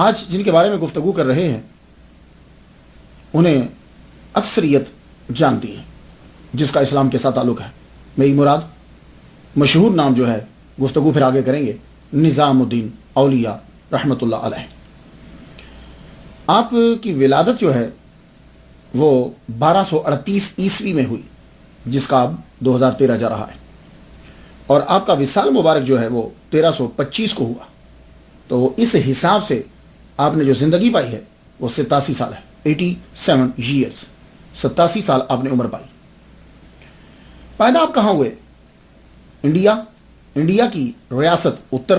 آج جن کے بارے میں گفتگو کر رہے ہیں انہیں اکثریت جانتی ہے جس کا اسلام کے ساتھ تعلق ہے. میری مراد مشہور نام جو ہے گفتگو پھر آگے کریں گے, نظام الدین اولیاء رحمۃ اللہ علیہ. آپ کی ولادت جو ہے وہ 1238 عیسوی میں ہوئی, جس کا اب 2013 جا رہا ہے, اور آپ کا وصال مبارک جو ہے وہ 1325 کو ہوا. تو اس حساب سے آپ نے جو زندگی پائی ہے وہ 87 سال ہے, 87 ایئرس, 87 سال آپ نے عمر پائی. پیدا آپ کہاں ہوئے؟ انڈیا کی ریاست اتر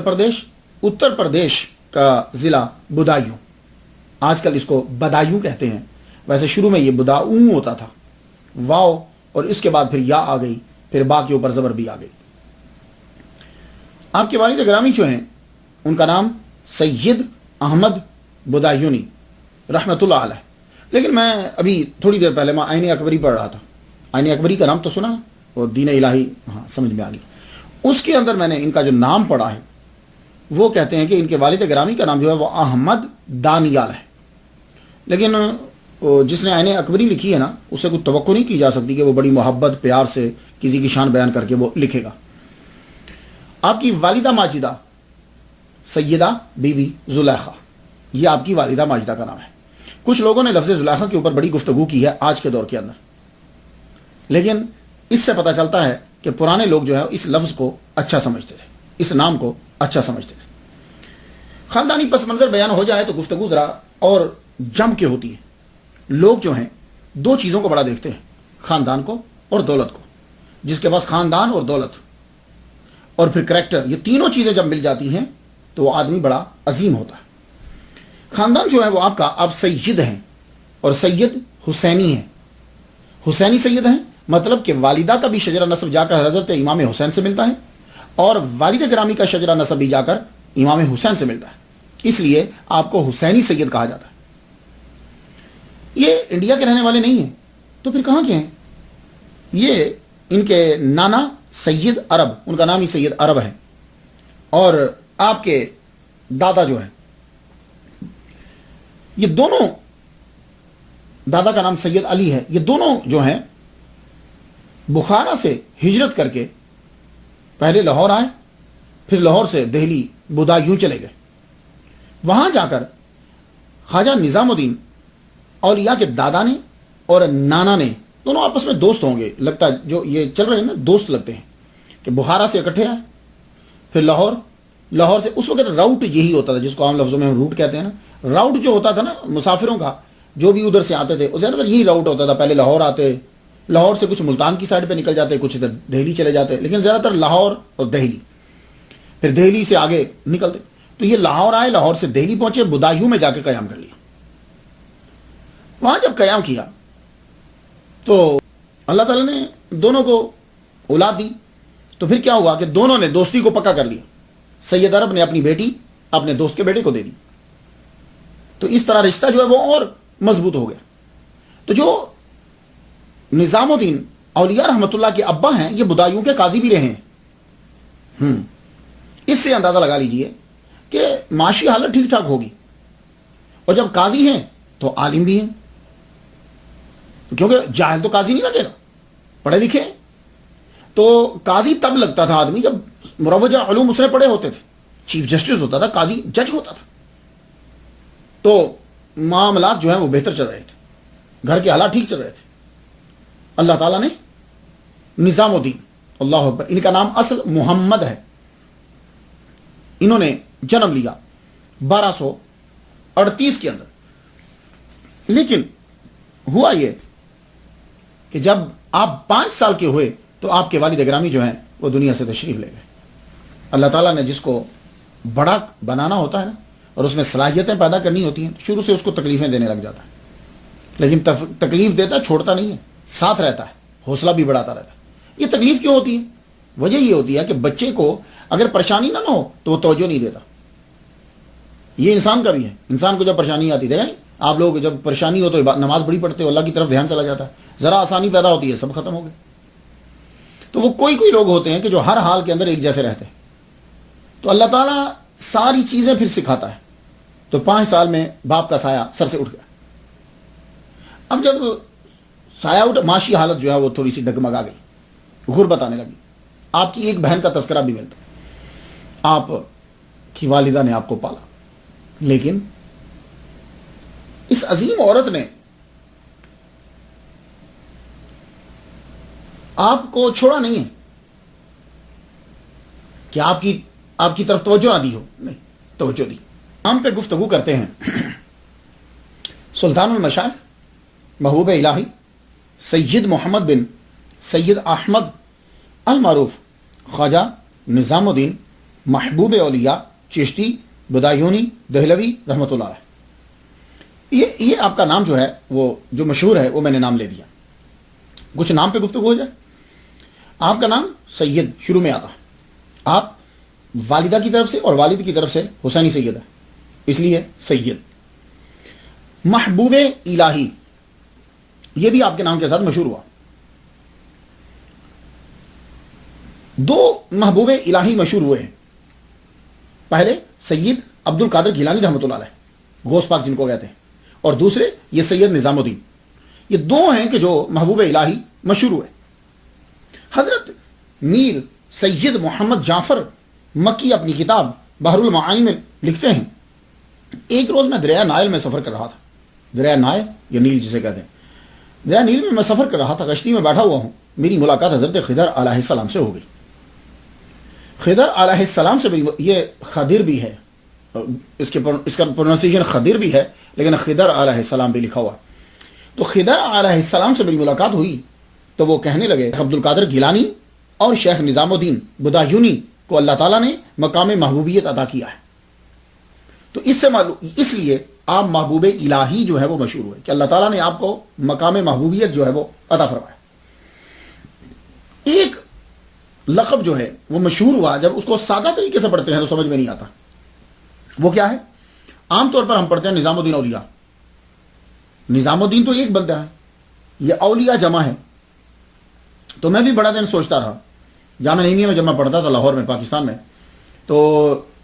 پردیش کا ضلع بدایوں, آج کل اس کو بدایوں کہتے ہیں. ویسے شروع میں یہ بداؤں ہوتا تھا, واو اور اس کے بعد پھر یا آ گئی, پھر با کے اوپر زبر بھی آ گئی. آپ کے والد گرامی جو ہیں ان کا نام سید احمد بدایونی رحمۃ اللہ علیہ. لیکن میں ابھی تھوڑی دیر پہلے میں آئین اکبری پڑھ رہا تھا. آئین اکبری کا نام تو سنا, وہ دین الہی, ہاں سمجھ میں آ گئی. اس کے اندر میں نے ان کا جو نام پڑھا ہے وہ کہتے ہیں کہ ان کے والد گرامی کا نام جو ہے وہ احمد دانیال ہے. لیکن جس نے آئین اکبری لکھی ہے نا, اسے کوئی توقع نہیں کی جا سکتی کہ وہ بڑی محبت پیار سے کسی کی شان بیان کر کے وہ لکھے گا. آپ کی والدہ ماجدہ سیدہ بی بی زلیخا, یہ آپ کی والدہ ماجدہ کا نام ہے. کچھ لوگوں نے لفظ زلیخا کے اوپر بڑی گفتگو کی ہے آج کے دور کے اندر, لیکن اس سے پتہ چلتا ہے کہ پرانے لوگ جو ہے اس لفظ کو اچھا سمجھتے تھے, اس نام کو اچھا سمجھتے تھے. خاندانی پس منظر بیان ہو جائے تو گفتگو ذرا اور جم کے ہوتی ہے. لوگ جو ہیں دو چیزوں کو بڑا دیکھتے ہیں, خاندان کو اور دولت کو. جس کے پاس خاندان اور دولت اور پھر کریکٹر, یہ تینوں چیزیں جب مل جاتی ہیں تو وہ آدمی بڑا عظیم ہوتا ہے. خاندان جو ہے وہ آپ سید ہیں, اور سید حسینی ہیں. حسینی سید ہیں مطلب کہ والدہ کا بھی شجرہ نسب جا کر حضرت امام حسین سے ملتا ہے, اور والد گرامی کا شجرہ نسب بھی جا کر امام حسین سے ملتا ہے. اس لیے آپ کو حسینی سید کہا جاتا ہے. یہ انڈیا کے رہنے والے نہیں ہیں تو پھر کہاں کے ہیں؟ یہ ان کے نانا سید عرب, ان کا نام ہی سید عرب ہے, اور آپ کے دادا جو ہے, یہ دونوں, دادا کا نام سید علی ہے, یہ دونوں جو ہیں بخارا سے ہجرت کر کے پہلے لاہور آئے, پھر لاہور سے دہلی بدایوں چلے گئے. وہاں جا کر خواجہ نظام الدین اولیاء کے دادا نے اور نانا نے, دونوں آپس میں دوست ہوں گے لگتا ہے, جو یہ چل رہے ہیں نا دوست لگتے ہیں, کہ بخارا سے اکٹھے آئے, پھر لاہور سے, اس وقت راؤٹ یہی ہوتا تھا جس کو عام لفظوں میں ہم روٹ کہتے ہیں نا. راؤٹ جو ہوتا تھا نا مسافروں کا, جو بھی ادھر سے آتے تھے, زیادہ تر یہی راؤٹ ہوتا تھا. پہلے لاہور آتے, لاہور سے کچھ ملتان کی سائڈ پہ نکل جاتے, کچھ ادھر دہلی چلے جاتے, لیکن زیادہ تر لاہور اور دہلی, پھر دہلی سے آگے نکلتے. تو یہ لاہور آئے, لاہور سے دہلی پہنچے, بدایوں میں جا کے قیام کر لیا. وہاں جب قیام کیا تو اللہ تعالیٰ نے دونوں کو اولاد دی. تو پھر کیا ہوا کہ دونوں نے دوستی کو پکا کر لیا. سید عرب نے اپنی بیٹی اپنے دوست کے بیٹے کو دے دی, تو اس طرح رشتہ جو ہے وہ اور مضبوط ہو گیا. تو جو نظام الدین اولیاء رحمۃ اللہ کے ابا ہیں یہ بدایوں کے قاضی بھی رہے ہیں. اس سے اندازہ لگا لیجئے کہ معاشی حالت ٹھیک ٹھاک ہوگی. اور جب قاضی ہیں تو عالم بھی ہیں, کیونکہ جاہل تو قاضی نہیں لگے گا, پڑھے لکھے. تو قاضی تب لگتا تھا آدمی جب مروجہ علوم اس نے پڑھے ہوتے تھے. چیف جسٹس ہوتا تھا, قاضی جج ہوتا تھا, تو معاملات جو ہیں وہ بہتر چل رہے تھے, گھر کے حالات ٹھیک چل رہے تھے. اللہ تعالیٰ نے نظام الدین, اللہ اکبر, ان کا نام اصل محمد ہے, انہوں نے جنم لیا 1238 کے اندر. لیکن ہوا یہ کہ جب آپ 5 سال کے ہوئے تو آپ کے والد گرامی جو ہیں وہ دنیا سے تشریف لے گئے. اللہ تعالیٰ نے جس کو بڑا بنانا ہوتا ہے نا, اور اس میں صلاحیتیں پیدا کرنی ہوتی ہیں, شروع سے اس کو تکلیفیں دینے لگ جاتا ہے. لیکن تکلیف دیتا چھوڑتا نہیں ہے, ساتھ رہتا ہے, حوصلہ بھی بڑھاتا رہتا ہے. یہ تکلیف کیوں ہوتی ہے؟ وجہ یہ ہوتی ہے کہ بچے کو اگر پریشانی نہ ہو تو وہ توجہ نہیں دیتا. یہ انسان کا بھی ہے, انسان کو جب پریشانی آتی ہے, آپ لوگ جب پریشانی ہو تو نماز بڑی پڑھتے ہو, اللہ کی طرف دھیان چلا جاتا ہے, ذرا آسانی پیدا ہوتی ہے سب ختم ہو گئے. تو وہ کوئی لوگ ہوتے ہیں کہ جو ہر حال کے اندر ایک جیسے رہتے ہیں. تو اللہ تعالیٰ ساری چیزیں پھر سکھاتا ہے. تو 5 سال میں باپ کا سایہ سر سے اٹھ گیا. اب جب سایہ اٹھا، معاشی حالت جو ہے وہ تھوڑی سی ڈگمگا گئی، غربت آنے لگی. آپ کی ایک بہن کا تذکرہ بھی ملتا، آپ کی والدہ نے آپ کو پالا، لیکن اس عظیم عورت نے آپ کو چھوڑا نہیں ہے کہ آپ کی طرف توجہ نہ دی ہو، نہیں، توجہ دی. ہم پہ گفتگو کرتے ہیں سلطان المشائخ محبوب الہی سید محمد بن سید احمد المعروف خواجہ نظام الدین محبوب اولیاء چشتی بدایونی دہلوی رحمۃ اللہ علیہ. یہ آپ کا نام جو ہے وہ جو مشہور ہے وہ میں نے نام لے دیا. کچھ نام پہ گفتگو ہو جائے. آپ کا نام سید شروع میں آتا ہے. آپ والدہ کی طرف سے اور والد کی طرف سے حسینی سید ہے، اس لیے سید. محبوب الہی یہ بھی آپ کے نام کے ساتھ مشہور ہوا. 2 محبوب الہی مشہور ہوئے ہیں. پہلے سید عبد القادر گیلانی رحمۃ اللہ علیہ، غوث پاک جن کو کہتے ہیں، اور دوسرے یہ سید نظام الدین. یہ 2 ہیں کہ جو محبوب الہی مشہور ہوئے. حضرت میر سید محمد جعفر مکی اپنی کتاب بحر المعانی میں لکھتے ہیں، ایک روز میں دریا نائل میں سفر کر رہا تھا. دریا نائل یا نیل جسے کہتے ہیں، دریا نیل میں سفر کر رہا تھا، کشتی میں بیٹھا ہوا ہوں. میری ملاقات حضرت خضر علیہ السلام سے ہو گئی. خضر علیہ السلام سے یہ خضر بھی ہے، اس کا پروننسیشن خضر بھی ہے، لیکن خضر علیہ السلام بھی لکھا ہوا. تو خضر علیہ السلام سے میری ملاقات ہوئی تو وہ کہنے لگے عبد القادر گیلانی اور شیخ نظام الدین بدایونی کو اللہ تعالیٰ نے مقام محبوبیت عطا کیا ہے. تو اس سے معلوم، اس لیے آپ محبوب الہی جو ہے وہ مشہور ہوئے کہ اللہ تعالیٰ نے آپ کو مقام محبوبیت جو ہے وہ عطا فرمایا. ایک لقب جو ہے وہ مشہور ہوا، جب اس کو سادہ طریقے سے پڑھتے ہیں تو سمجھ میں نہیں آتا. وہ کیا ہے؟ عام طور پر ہم پڑھتے ہیں نظام الدین اولیاء. نظام الدین تو ایک بندہ ہے، یہ اولیاء جمع ہے. تو میں بھی بڑا دن سوچتا رہا، جامعہ نعیمیہ میں جب میں پڑھتا تھا لاہور میں پاکستان میں، تو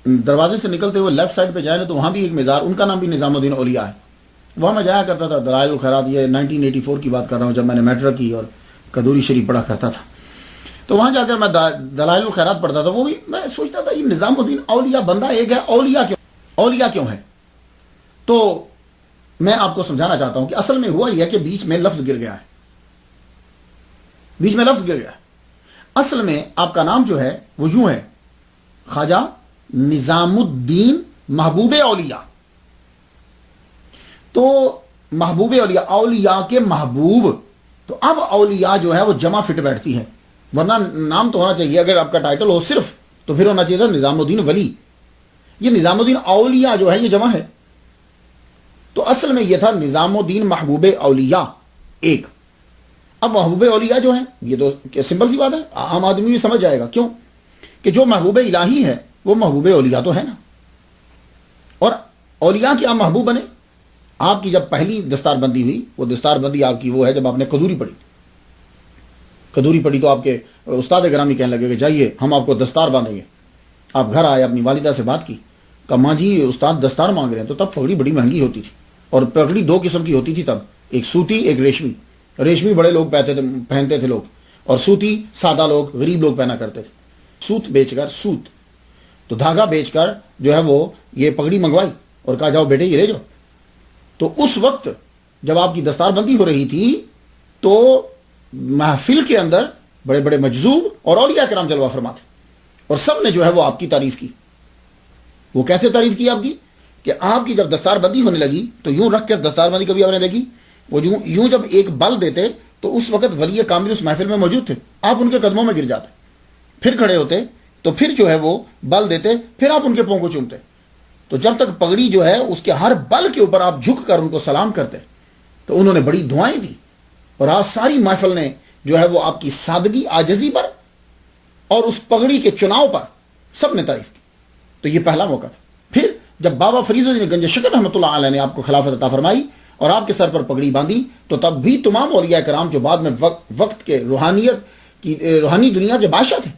دروازے سے نکلتے ہوئے لیفٹ سائڈ پہ جائے تو وہاں بھی ایک مزار، ان کا نام بھی نظام الدین اولیاء ہے. وہاں میں جایا کرتا تھا. دلائل الخیرات، یہ 1984 کی بات کر رہا ہوں، جب میں نے میٹرک کی اور قدوری شریف پڑھا کرتا تھا. تو وہاں جا کر میں دلائل الخیرات پڑھتا تھا. وہ بھی میں سوچتا تھا یہ نظام الدین اولیاء بندہ ایک ہے، اولیاء کیوں ہے؟ تو میں آپ کو سمجھانا چاہتا ہوں کہ اصل میں ہوا یہ ہے کہ بیچ میں لفظ گر گیا ہے. اصل میں آپ کا نام جو ہے وہ یوں ہے، خواجہ نظام الدین محبوب اولیاء. تو محبوب اولیاء، اولیاء کے محبوب. تو اب اولیاء جو ہے وہ جمع فٹ بیٹھتی ہے، ورنہ نام تو ہونا چاہیے، اگر آپ کا ٹائٹل ہو صرف تو پھر ہونا چاہیے تھا نظام الدین ولی. یہ نظام الدین اولیاء جو ہے یہ جمع ہے. تو اصل میں یہ تھا نظام الدین محبوب اولیاء ایک. اب محبوب اولیاء جو ہیں یہ تو سمپل سی بات ہے، عام آدمی بھی سمجھ جائے گا. کیوں کہ جو محبوب الہی ہے وہ محبوب اولیاء تو ہے نا. اور اولیاء کی آپ محبوب بنے. آپ کی جب پہلی دستار بندی ہوئی، وہ دستار بندی آپ کی وہ ہے جب آپ نے قدوری پڑھی تو آپ کے استاد گرامی کہنے لگے کہ جائیے ہم آپ کو دستار باندھیں گے. آپ گھر آئے، اپنی والدہ سے بات کی، کہا ماں جی استاد دستار مانگ رہے ہیں. تو تب پگڑی بڑی مہنگی ہوتی تھی، اور پگڑی 2 قسم کی ہوتی تھی تب، ایک سوتی ایک ریشمی. ریشمی بڑے لوگ پہنتے تھے لوگ، اور سوتی سادہ لوگ غریب لوگ پہنا کرتے تھے. سوت بیچ کر، سوت تو دھاگا بیچ کر جو ہے وہ یہ پگڑی منگوائی اور کہا جاؤ بیٹے یہ لے جاؤ. تو اس وقت جب آپ کی دستار بندی ہو رہی تھی تو محفل کے اندر بڑے بڑے مجذوب اور اولیاء کرام جلوہ فرما تھے، اور سب نے جو ہے وہ آپ کی تعریف کی. وہ کیسے تعریف کی آپ کی؟ کہ آپ کی جب دستار بندی ہونے لگی تو یوں رکھ کر دستار بندی کبھی آپ نے دیکھی؟ وہ یوں جب ایک بل دیتے تو اس وقت ولی کامل اس محفل میں موجود تھے، آپ ان کے قدموں میں گر جاتے، پھر کھڑے ہوتے تو پھر جو ہے وہ بل دیتے، پھر آپ ان کے پاؤں کو چومتے. تو جب تک پگڑی جو ہے اس کے ہر بل کے اوپر آپ جھک کر ان کو سلام کرتے. تو انہوں نے بڑی دعائیں دی، اور آج ساری محفل نے جو ہے وہ آپ کی سادگی، عاجزی پر اور اس پگڑی کے چناؤ پر سب نے تعریف کی. تو یہ پہلا موقع تھا. پھر جب بابا فرید الدین گنج شکر رحمۃ اللہ علیہ نے آپ کو خلافت عطا فرمائی اور آپ کے سر پر پگڑی باندھی، تو تب بھی تمام اولیاء کرام جو بعد میں وقت کے روحانی دنیا کے بادشاہ تھے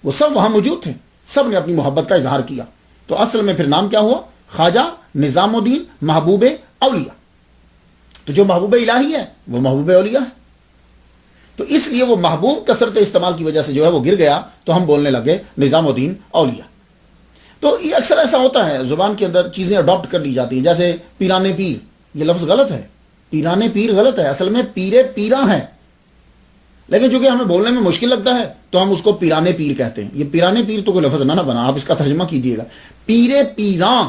وہ سب وہاں موجود تھے، سب نے اپنی محبت کا اظہار کیا. تو اصل میں پھر نام کیا ہوا؟ خواجہ نظام الدین محبوب اولیاء. تو جو محبوب الہی ہے وہ محبوب اولیاء ہے. تو اس لیے وہ محبوب کثرت استعمال کی وجہ سے جو ہے وہ گر گیا, تو ہم بولنے لگے نظام الدین اولیاء. تو یہ اکثر ایسا ہوتا ہے, زبان کے اندر چیزیں اڈاپٹ کر لی جاتی ہیں. جیسے پیران پیر, یہ لفظ غلط ہے, پیران پیر غلط ہے, اصل میں پیر پیرا ہے, لیکن چونکہ ہمیں بولنے میں مشکل لگتا ہے تو ہم اس کو پیران پیر کہتے ہیں. یہ پیران پیر تو کوئی لفظ نہ بنا, آپ اس کا ترجمہ کیجئے گا پیر پیراں,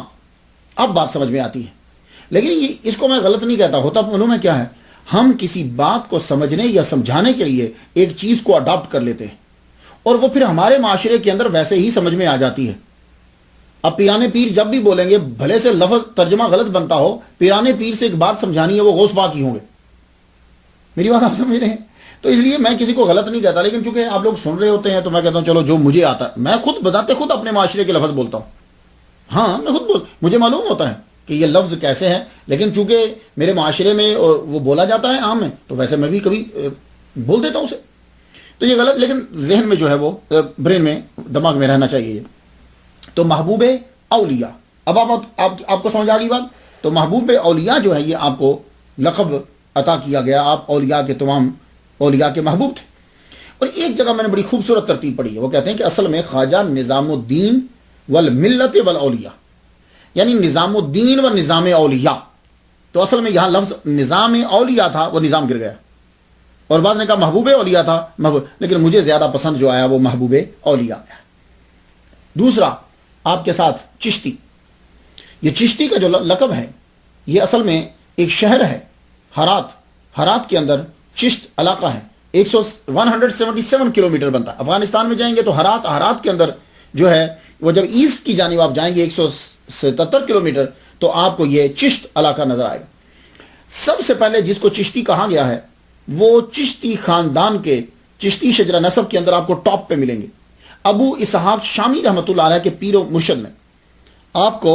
اب بات سمجھ میں آتی ہے. لیکن یہ اس کو میں غلط نہیں کہتا, ہوتا معلوم ہے کیا ہے, ہم کسی بات کو سمجھنے یا سمجھانے کے لیے ایک چیز کو اڈاپٹ کر لیتے ہیں اور وہ پھر ہمارے معاشرے کے اندر ویسے ہی سمجھ میں آ جاتی ہے. اب پیرانے پیر جب بھی بولیں گے, بھلے سے لفظ ترجمہ غلط بنتا ہو, پیرانے پیر سے ایک بات سمجھانی ہے وہ غوث پاک ہی ہوں گے. میری بات آپ سمجھ رہے ہیں؟ تو اس لیے میں کسی کو غلط نہیں کہتا, لیکن چونکہ آپ لوگ سن رہے ہوتے ہیں تو میں کہتا ہوں چلو جو مجھے آتا ہے, میں خود بذات خود اپنے معاشرے کے لفظ بولتا ہوں. ہاں میں خود مجھے معلوم ہوتا ہے کہ یہ لفظ کیسے ہیں, لیکن چونکہ میرے معاشرے میں اور وہ بولا جاتا ہے عام میں, تو ویسے میں بھی کبھی بول دیتا ہوں اسے. تو یہ غلط, لیکن ذہن میں جو ہے وہ برین میں دماغ میں رہنا چاہیے. تو محبوب اولیاء, اب آپ کو سمجھ آ گئی بات. تو محبوب اولیاء جو ہے یہ آپ کو لقب عطا کیا گیا, آپ اولیاء کے تمام اولیاء کے محبوب تھے. اور ایک جگہ میں نے بڑی خوبصورت ترتیب پڑھی ہے, وہ کہتے ہیں کہ اصل میں خواجہ نظام الدین والملت والاولیاء, یعنی نظام الدین و نظام اولیاء. تو اصل میں یہاں لفظ نظام اولیاء تھا, وہ نظام گر گیا, اور بعض نے کہا محبوب اولیاء تھا, لیکن مجھے زیادہ پسند جو آیا وہ محبوب اولیاء آیا. دوسرا آپ کے ساتھ چشتی, یہ چشتی کا جو لقب ہے یہ اصل میں ایک شہر ہے, ہرات کے اندر چشت علاقہ ہے. 177 کلومیٹر بنتا ہے. افغانستان میں جائیں گے تو ہرات کے اندر جو ہے وہ جب ایسٹ کی جانب آپ جائیں گے 177 کلومیٹر, تو آپ کو یہ چشت علاقہ نظر آئے گا. سب سے پہلے جس کو چشتی کہا گیا ہے وہ چشتی خاندان کے چشتی شجرہ نسب کے اندر آپ کو ٹاپ پہ ملیں گے. ابو اسحاق شامی رحمۃ اللہ علیہ کے پیر و مرشد میں آپ کو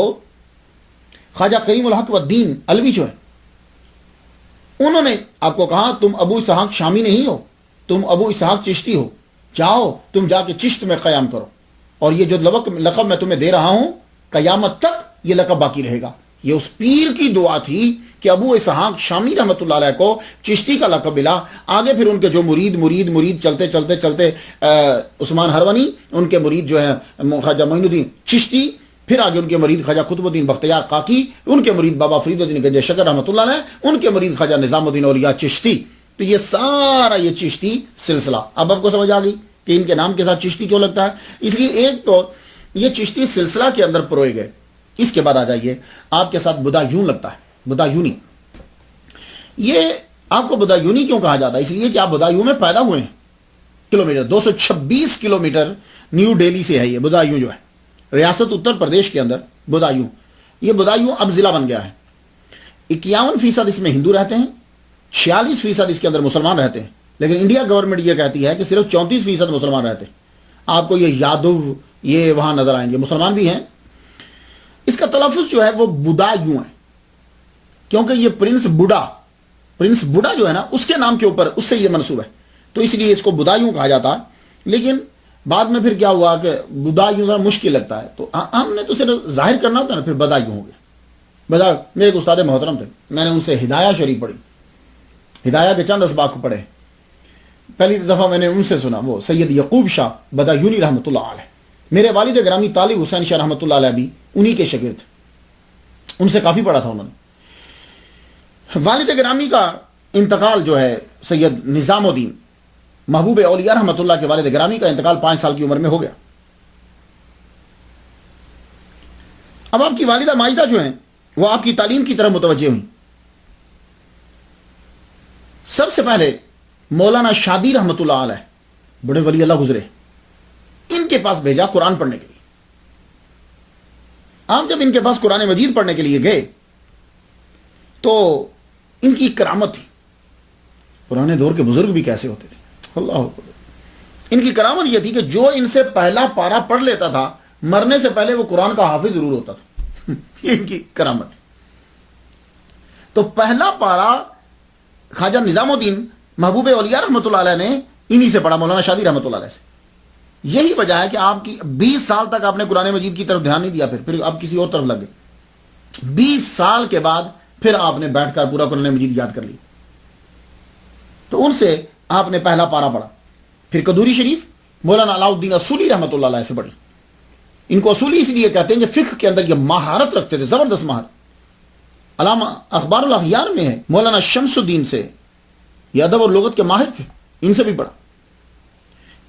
خواجہ کریم الحق والدین علوی جو ہے, انہوں نے آپ کو کہا تم ابو اسحاق شامی نہیں ہو, تم ابو اسحاق چشتی ہو, جاؤ تم جا کے چشت میں قیام کرو, اور یہ جو لقب میں تمہیں دے رہا ہوں قیامت تک یہ لقب باقی رہے گا. یہ اس پیر کی دعا تھی کہ ابو اسحاق شامی رحمۃ اللہ علیہ کو چشتی کا لقب ملا. آگے پھر ان کے جو مرید چلتے عثمان ہرونی, ان کے مرید جو ہے خواجہ معین الدین چشتی, پھر آگے ان کے مرید خواجہ قطب الدین بختیار کاکی, ان کے مرید بابا فرید الدین گنج شکر رحمۃ اللہ علیہ, ان کے مرید خواجہ نظام الدین اولیاء چشتی. تو یہ سارا یہ چشتی سلسلہ اب آپ کو سمجھ آ گئی کہ ان کے نام کے ساتھ چشتی کیوں لگتا ہے. اس لیے ایک تو یہ چشتی سلسلہ کے اندر پروئے گئے. اس کے بعد آ جائیے, آپ کے ساتھ بدایون لگتا ہے, بدایونی. یہ آپ کو بدایونی کیوں کہا جاتا ہے؟ اس لیے کہ آپ بدایون میں پیدا ہوئے ہیں. کلومیٹر 226 کلومیٹر نیو ڈیلی سے ہے یہ بدایون جو ہے, ریاست اتر پردیش کے اندر بدایون. یہ بدایون اب ضلع بن گیا ہے. 51% اس میں ہندو رہتے ہیں, 46% اس کے اندر مسلمان رہتے ہیں, لیکن انڈیا گورنمنٹ یہ کہتی ہے کہ صرف 34% مسلمان رہتے ہیں. آپ کو یہ یادو یہ وہاں نظر آئیں گے, مسلمان بھی ہیں. اس کا تلفظ جو ہے وہ بدایوں ہے, کیونکہ یہ پرنس بوڈا جو ہے نا اس کے نام کے اوپر اس سے یہ منسوب ہے, تو اس لیے اس کو بدایوں کہا جاتا ہے. لیکن بعد میں پھر کیا ہوا کہ بدایوں ذرا مشکل لگتا ہے, تو ہم نے تو صرف ظاہر کرنا ہوتا ہے نا, پھر بدایوں ہو گیا. میرے ایک استاد محترم تھے, میں نے ان سے ہدایہ شریف پڑھی, ہدایہ کے چند اسباق پڑھے. پہلی دفعہ میں نے ان سے سنا, وہ سید یعقوب شاہ بدایونی رحمۃ اللہ علیہ. میرے والد گرامی طالب حسین شاہ رحمۃ اللہ علیہ بھی انہی کے شاگرد, ان سے کافی پڑھا تھا انہوں نے. والد گرامی کا انتقال جو ہے سید نظام الدین محبوب اولیاء رحمۃ اللہ کے والد گرامی کا انتقال 5 سال کی عمر میں ہو گیا. اب آپ کی والدہ ماجدہ جو ہیں وہ آپ کی تعلیم کی طرف متوجہ ہوئی. سب سے پہلے مولانا شادی رحمۃ اللہ علیہ, بڑے ولی اللہ گزرے, ان کے پاس بھیجا قرآن پڑھنے کے لیے. آپ جب ان کے پاس قرآن مجید پڑھنے کے لیے گئے تو ان کی کرامت تھی. پرانے دور کے بزرگ بھی کیسے ہوتے تھے, اللہ اکبر. ان کی کرامت یہ تھی کہ جو ان سے پہلا پارا پڑھ لیتا تھا مرنے سے پہلے وہ قرآن کا حافظ ضرور ہوتا تھا. یہ ان کی کرامت. تو پہلا پارا خواجہ نظام الدین محبوب اولیاء رحمۃ اللہ علیہ نے انہی سے پڑھا, مولانا شادی رحمۃ اللہ علیہ سے. یہی وجہ ہے کہ آپ کی 20 سال تک آپ نے قرآن مجید کی طرف دھیان نہیں دیا, پھر آپ کسی اور طرف لگ گئے. 20 سال کے بعد پھر آپ نے بیٹھ کر پورا قرآن مجید یاد کر لی. تو ان سے آپ نے پہلا پارا پڑھا. پھر قدوری شریف مولانا علاؤ الدین اصولی رحمۃ اللہ علیہ سے پڑھی. ان کو اصولی اس لیے کہتے ہیں کہ فقہ کے اندر یہ مہارت رکھتے تھے, زبردست مہارت. علامہ اخبار الاخیار میں ہے, مولانا شمس الدین سے, یہ ادب اور لغت کے ماہر تھے, ان سے بھی پڑھا.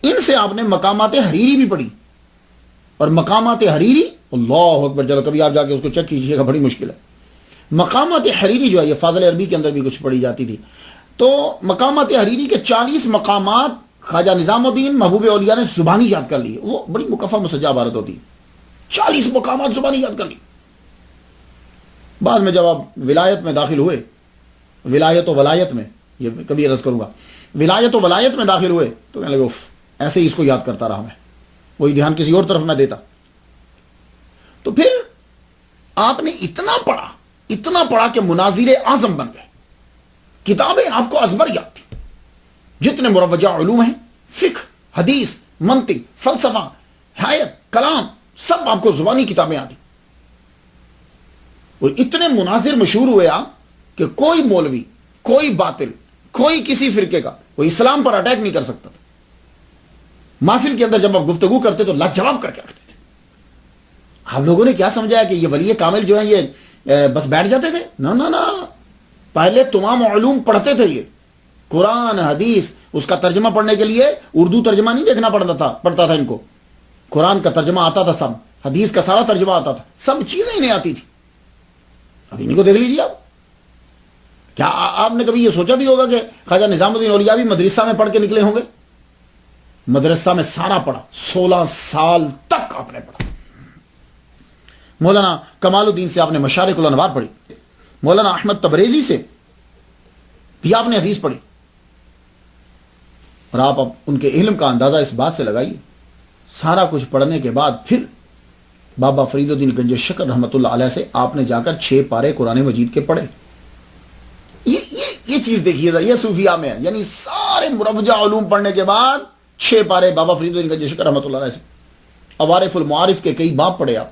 ان سے آپ نے مقامات حریری بھی پڑھی. اور مقامات حریری, اللہ اکبر, چلو کبھی آپ جا کے اس کو چیک کیجئے گا, بڑی مشکل ہے. مقامات حریری جو ہے یہ فاضل عربی کے اندر بھی کچھ پڑھی جاتی تھی. تو مقامات حریری کے 40 مقامات خواجہ نظام الدین محبوب اولیاء نے زبانی یاد کر لی. وہ بڑی مکفہ مسجع عبارت ہوتی, 40 مقامات زبانی یاد کر لی. بعد میں جب آپ ولایت میں داخل ہوئے, ولایت و ولایت میں, یہ کبھی عرض کروں گا, ولایت و ولایت میں داخل ہوئے تو کہنے لگے ایسے ہی اس کو یاد کرتا رہا میں, وہی دھیان کسی اور طرف میں دیتا. تو پھر آپ نے اتنا پڑھا کہ مناظر اعظم بن گئے. کتابیں آپ کو ازبر یاد تھی. جتنے مروجہ علوم ہیں, فقہ, حدیث, منطق, فلسفہ, حیات, کلام, سب آپ کو زبانی کتابیں آتی. اور اتنے مناظر مشہور ہوئے آپ کہ کوئی مولوی, کوئی باطل, کوئی کسی فرقے کا, کوئی اسلام پر اٹیک نہیں کر سکتا تھا. محفل کے اندر جب آپ گفتگو کرتے تو لاجواب کر کے رکھتے تھے. آپ لوگوں نے کیا سمجھا ہے کہ یہ ولی کامل جو ہیں یہ بس بیٹھ جاتے تھے؟ نہ, پہلے تمام علوم پڑھتے تھے. یہ قرآن, حدیث, اس کا ترجمہ پڑھنے کے لیے اردو ترجمہ نہیں دیکھنا پڑتا تھا ان کو. قرآن کا ترجمہ آتا تھا سب, حدیث کا سارا ترجمہ آتا تھا, سب چیزیں انہیں آتی تھی. اب انہیں کو دیکھ لیجیے آپ. کیا آپ نے کبھی یہ سوچا بھی ہوگا کہ خواجہ نظام الدین اولیاء بھی مدرسہ میں پڑھ کے نکلے ہوں گے؟ مدرسہ میں سارا پڑھا, 16 سال تک آپ نے پڑھا. مولانا کمال الدین سے آپ نے مشارق الانوار پڑھی. مولانا احمد تبریزی سے بھی آپ نے حدیث پڑھی. اور آپ اب ان کے علم کا اندازہ اس بات سے لگائیے, سارا کچھ پڑھنے کے بعد پھر بابا فرید الدین گنج شکر رحمۃ اللہ علیہ سے آپ نے جا کر 6 پارے قرآن مجید کے پڑھے. یہ چیز دیکھیے ذرا, یہ صوفیہ میں ہے. یعنی سارے مروجہ علوم پڑھنے کے بعد 6 پارے بابا فرید الدین گنج شکر رحمۃ اللہ علیہ سے. عوارف المعارف کے کئی باب پڑھے آپ.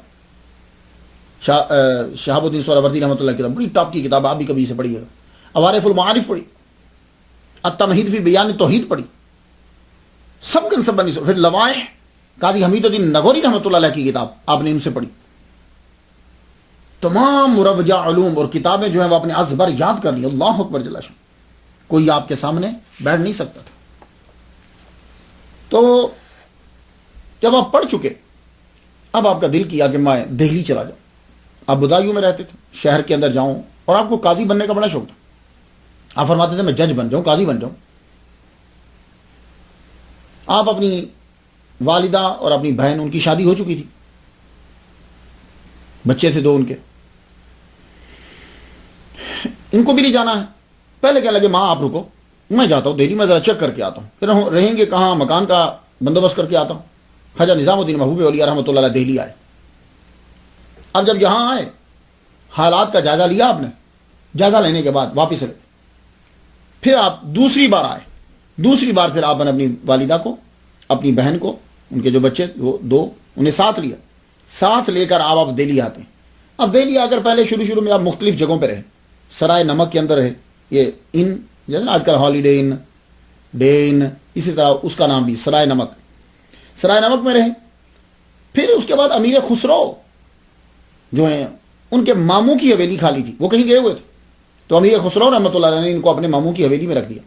شہاب الدین سہروردی رحمۃ اللہ کی کتاب, بڑی ٹاپ کی کتاب, آپ بھی کبھی اسے پڑھیے گا. عوارف المعارف پڑھی, التمہید فی بیان توحید پڑھی, سب کن سب بنی. پھر لوائح قاضی حمید الدین نگوری رحمۃ اللہ علیہ کی کتاب آپ نے ان سے پڑھی. تمام مروجہ علوم اور کتابیں جو ہیں وہ اپنے ازبر یاد کر لی. اللہ اکبر جل شان, کوئی آپ کے سامنے بیٹھ نہیں سکتا تھا. تو جب آپ پڑھ چکے, اب آپ کا دل کیا کہ میں دہلی چلا جاؤں. آپ بدایوں میں رہتے تھے, شہر کے اندر جاؤں, اور آپ کو قاضی بننے کا بڑا شوق تھا. آپ فرماتے تھے میں جج بن جاؤں, قاضی بن جاؤں. آپ اپنی والدہ اور اپنی بہن, ان کی شادی ہو چکی تھی, بچے تھے 2 ان کے. ان کو بھی نہیں جانا ہے. پہلے کہنے لگے ماں آپ رکو, میں جاتا ہوں دہلی, میں ذرا چیک کر کے آتا ہوں, پھر رہیں گے کہاں, مکان کا بندوبست کر کے آتا ہوں. خواجہ نظام الدین محبوب اولیاء رحمۃ اللہ علیہ دہلی آئے. اب جب یہاں آئے, حالات کا جائزہ لیا آپ نے, جائزہ لینے کے بعد واپس گئے. پھر آپ دوسری بار آئے. دوسری بار پھر آپ نے اپنی والدہ کو, اپنی بہن کو, ان کے جو بچے وہ 2, انہیں ساتھ لیا. ساتھ لے کر آپ دہلی آتے ہیں. اب دہلی آ کر پہلے شروع میں آپ مختلف جگہوں پہ رہے. سرائے نمک کے اندر رہے, یہ ان جیسے آج کل ہالیڈے ان, ڈے ان, اسی طرح اس کا نام بھی سرائے نمک. سرائے نمک میں رہے. پھر اس کے بعد امیر خسرو جو ہیں, ان کے ماموں کی حویلی خالی تھی, وہ کہیں گئے ہوئے تھے. تو امیر خسرو رحمۃ اللہ علیہ نے ان کو اپنے ماموں کی حویلی میں رکھ دیا.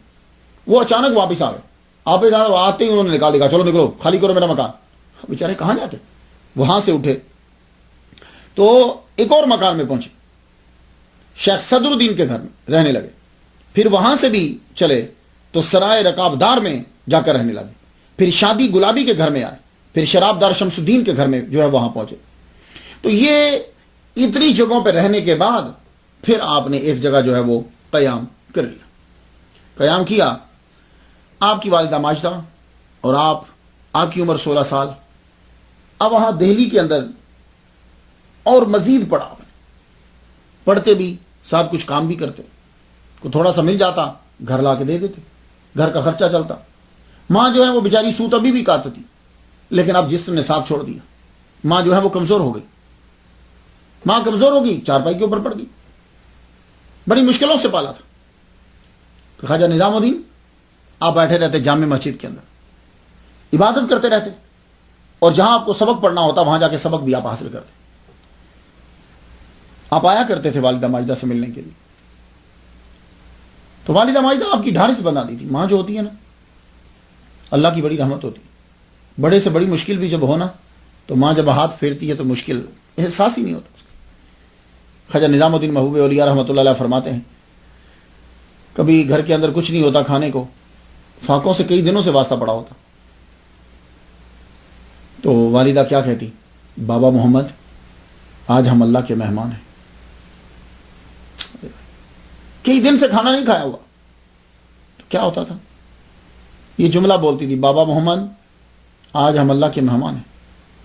وہ اچانک واپس آ گئے. آپ آتے ہی انہوں نے نکال دیا, چلو نکلو, خالی کرو میرا مکان. بیچارے کہاں جاتے, وہاں سے اٹھے تو ایک اور مکان میں پہنچے, شیخ صدر الدین کے گھر میں رہنے لگے. پھر وہاں سے بھی چلے تو سرائے رکابدار میں جا کر رہنے لگے. پھر شادی گلابی کے گھر میں آئے. پھر شراب دار شمس الدین کے گھر میں جو ہے وہاں پہنچے. تو یہ اتنی جگہوں پہ رہنے کے بعد پھر آپ نے ایک جگہ جو ہے وہ قیام کر لیا. قیام کیا. آپ کی والدہ ماجدہ اور آپ کی عمر 16 سال. اب وہاں دہلی کے اندر اور مزید پڑھا آپ نے, پڑھتے بھی ساتھ کچھ کام بھی کرتے. کو تھوڑا سا مل جاتا گھر لا کے دے دیتے, گھر کا خرچہ چلتا. ماں جو ہے وہ بیچاری سوت ابھی بھی کاٹتی, لیکن اب جسم نے ساتھ چھوڑ دیا. ماں جو ہے وہ کمزور ہو گئی. ماں کمزور ہوگی، چارپائی کے اوپر پڑ گئی، بڑی مشکلوں سے پالا تھا. تو خواجہ نظام الدین آپ بیٹھے رہتے جامع مسجد کے اندر، عبادت کرتے رہتے، اور جہاں آپ کو سبق پڑھنا ہوتا وہاں جا کے سبق بھی آپ حاصل کرتے. آپ آیا کرتے تھے والدہ ماجدہ سے ملنے کے لیے. تو والدہ ماجدہ آپ کی ڈھارس بنا دی تھی. ماں جو ہوتی ہے نا، اللہ کی بڑی رحمت ہوتی ہے. بڑے سے بڑی مشکل بھی جب ہونا تو ماں جب ہاتھ پھیرتی ہے تو مشکل احساس ہی نہیں ہوتا. خواجہ نظام الدین محبوب اولیاء رحمۃ اللہ علیہ فرماتے ہیں کبھی گھر کے اندر کچھ نہیں ہوتا کھانے کو، فاقوں سے کئی دنوں سے واسطہ پڑا ہوتا، تو والدہ کیا کہتی؟ بابا محمد آج ہم اللہ کے مہمان ہیں، کئی دن سے کھانا نہیں کھایا ہوا. تو کیا ہوتا تھا؟ یہ جملہ بولتی تھی، بابا محمد آج ہم اللہ کے مہمان ہیں.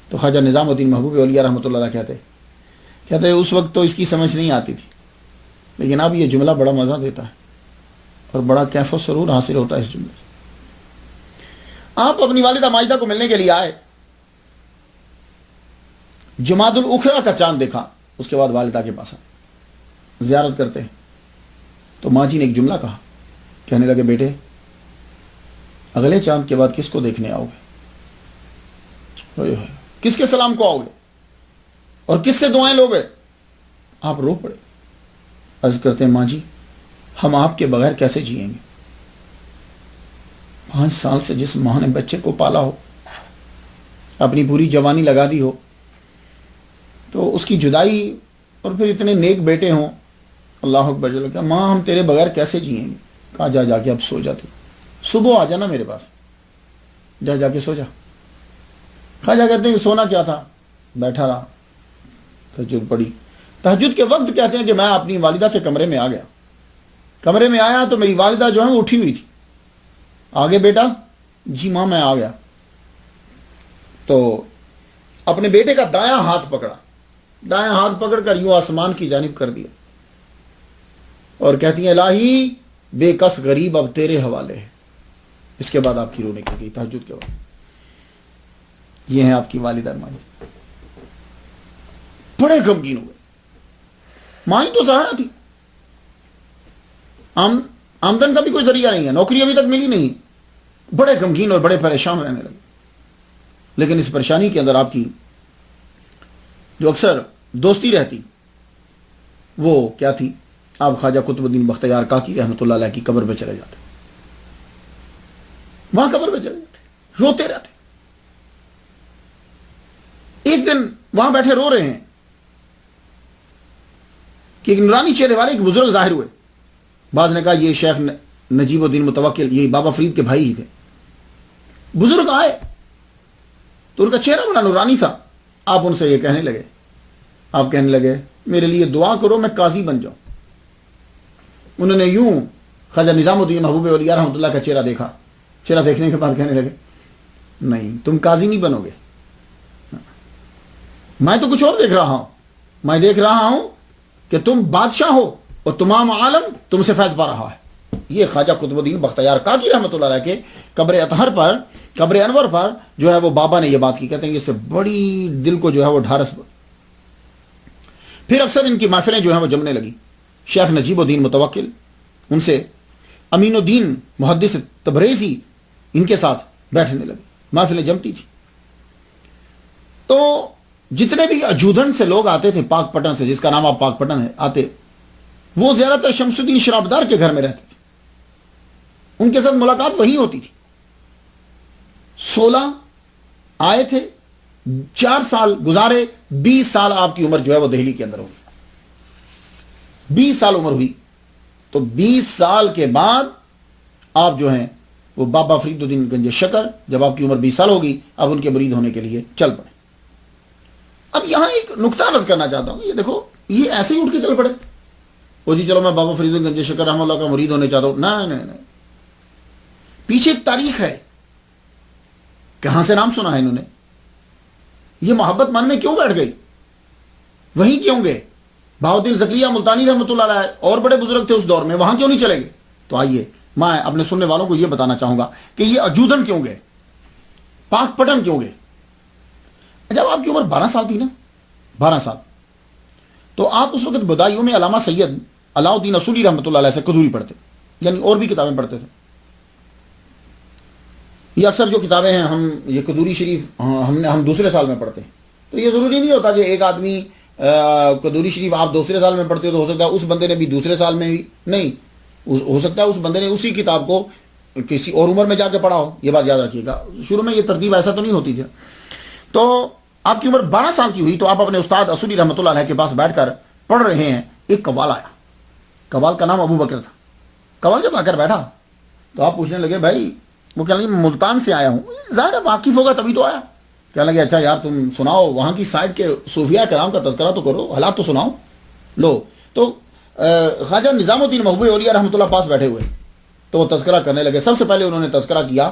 تو خواجہ نظام الدین محبوب اولیاء رحمۃ اللہ علیہ کہتے اس وقت تو اس کی سمجھ نہیں آتی تھی، لیکن اب یہ جملہ بڑا مزہ دیتا ہے اور بڑا کیف و سرور حاصل ہوتا ہے اس جملے سے. آپ اپنی والدہ ماجدہ کو ملنے کے لیے آئے، جمادی الاخرہ کا چاند دیکھا، اس کے بعد والدہ کے پاس آئے، زیارت کرتے ہیں. تو ماں جی نے ایک جملہ کہا، کہنے لگے بیٹے اگلے چاند کے بعد کس کو دیکھنے آؤ گے؟ کس کے سلام کو آؤ گے اور کس سے دعائیں لو گے؟ آپ رو پڑے، عرض کرتے ہیں ماں جی ہم آپ کے بغیر کیسے جئیں گے؟ 5 سال سے جس ماں نے بچے کو پالا ہو، اپنی پوری جوانی لگا دی ہو، تو اس کی جدائی، اور پھر اتنے نیک بیٹے ہوں، اللہ اکبر جل کہ ماں ہم تیرے بغیر کیسے جئیں گے؟ کہا جا کے اب سو جا، تو صبح آ جانا میرے پاس، جا کے سو جا. خواجہ کہتے ہیں سونا کیا تھا، بیٹھا رہا، تہجد پڑھی. تہجد کے وقت کہتے ہیں کہ میں اپنی والدہ کے کمرے میں آ گیا. کمرے میں آیا تو میری والدہ جو ہے وہ اٹھی ہوئی تھی. آگے بیٹا؟ جی ماں میں آ گیا. تو اپنے بیٹے کا دایاں ہاتھ پکڑا، دایاں ہاتھ پکڑ کر یوں آسمان کی جانب کر دیا، اور کہتی ہیں الہی بے کس غریب اب تیرے حوالے ہے. اس کے بعد آپ کی رونے کی گئی تہجد کے وقت. یہ ہیں آپ کی والدہ ماجدہ. بڑے غمگین ہوئے. ماں ہی تو سہارا تھی، آمدن کا بھی کوئی ذریعہ نہیں ہے، نوکری ابھی تک ملی نہیں. بڑے غمگین اور بڑے پریشان رہنے لگے. لیکن اس پریشانی کے اندر آپ کی جو اکثر دوستی رہتی وہ کیا تھی؟ آپ خواجہ قطب الدین بختیار کاکی رحمۃ اللہ علیہ کی قبر پہ چلے جاتے، وہاں قبر پہ چلے جاتے، روتے رہتے. ایک دن وہاں بیٹھے رو رہے ہیں کہ ایک نورانی چہرے والے ایک بزرگ ظاہر ہوئے. بعض نے کہا یہ شیخ نجیب الدین متوکل، یہ بابا فرید کے بھائی ہی تھے. بزرگ آئے تو ان کا چہرہ بڑا نورانی تھا. آپ ان سے یہ کہنے لگے، آپ کہنے لگے میرے لیے دعا کرو میں قاضی بن جاؤں. انہوں نے یوں خواجہ نظام الدین محبوب اولیاء رحمۃ اللہ کا چہرہ دیکھا. چہرہ دیکھنے کے بعد کہنے لگے نہیں تم قاضی نہیں بنو گے، میں تو کچھ اور دیکھ رہا ہوں. میں دیکھ رہا ہوں کہ تم بادشاہ ہو اور تمام عالم تم سے فیض پا رہا ہے. یہ خواجہ قطب الدین بختیار کاکی رحمۃ اللہ علیہ کے قبر اطہر پر، قبر انور پر جو ہے وہ بابا نے یہ بات کی. کہتے ہیں اس سے بڑی دل کو جو ہے وہ ڈھارس. پھر اکثر ان کی محفلیں جو ہیں وہ جمنے لگی. شیخ نجیب الدین متوکل ان سے، امین الدین محدث تبریزی ان کے ساتھ بیٹھنے لگے، محفلیں جمتی تھی. تو جتنے بھی اجودھن سے لوگ آتے تھے، پاک پٹن سے، جس کا نام آپ پاک پٹن ہے، آتے، وہ زیادہ تر شمس الدین شرابدار کے گھر میں رہتے تھے. ان کے ساتھ ملاقات وہی ہوتی تھی. 16 آئے تھے، 4 سال گزارے، 20 سال آپ کی عمر جو ہے وہ دہلی کے اندر ہوگی. 20 سال عمر ہوئی تو 20 سال کے بعد آپ جو ہیں وہ بابا فرید الدین گنج شکر، جب آپ کی عمر 20 سال ہوگی اب ان کے مرید ہونے کے لیے چل پڑے. اب یہاں ایک نقطہ عرض کرنا چاہتا ہوں، یہ دیکھو یہ ایسے ہی اٹھ کے چل پڑے، او جی چلو میں بابا فرید الدین گنج شکر رحمہ اللہ کا مرید ہونے چاہتا ہوں. نہیں، پیچھے ایک تاریخ ہے. کہاں سے نام سنا ہے انہوں نے؟ یہ محبت من میں کیوں بیٹھ گئی؟ وہیں کیوں گئے؟ بہاؤالدین زکریا ملتانی رحمۃ اللہ علیہ اور بڑے بزرگ تھے اس دور میں، وہاں کیوں نہیں چلے گئے؟ تو آئیے میں اپنے سننے والوں کو یہ بتانا چاہوں گا کہ یہ اجودھن کیوں گئے، پاک پٹن کیوں گئے. جب آپ کی عمر 12 سال تھی نا، 12 سال، تو آپ اس وقت بدایوں میں علامہ سید علاء الدین اصولی رحمۃ اللہ علیہ سے قدوری پڑھتے، یعنی اور بھی کتابیں پڑھتے تھے. یہ اکثر جو کتابیں ہیں ہم یہ قدوری شریف ہم دوسرے سال میں پڑھتے ہیں، تو یہ ضروری نہیں ہوتا کہ ایک آدمی قدوری شریف آپ دوسرے سال میں پڑھتے ہو تو ہو سکتا ہے اس بندے نے بھی دوسرے سال میں بھی نہیں، ہو سکتا ہے اس بندے نے اسی کتاب کو کسی اور عمر میں جا کے پڑھا ہو. یہ بات یاد رکھیے گا، شروع میں یہ ترتیب ایسا تو نہیں ہوتی تھی. تو آپ کی عمر 12 سال کی ہوئی تو آپ اپنے استاد اصولی رحمۃ اللہ علیہ کے پاس بیٹھ کر پڑھ رہے ہیں. ایک قوال آیا، قوال کا نام ابو بکر تھا. قوال جب آ کر بیٹھا تو آپ پوچھنے لگے بھائی، وہ کہنے لگے ملتان سے آیا ہوں. ظاہر ہے واقف ہوگا تبھی تو آیا. کہنے لگے اچھا یار تم سناؤ، وہاں کی سائڈ کے صوفیاء کرام کا تذکرہ تو کرو، حالات تو سناؤ. لو تو خواجہ نظام الدین محبوب اولیاء رحمۃ اللہ پاس بیٹھے ہوئے تو وہ تذکرہ کرنے لگے. سب سے پہلے انہوں نے تذکرہ کیا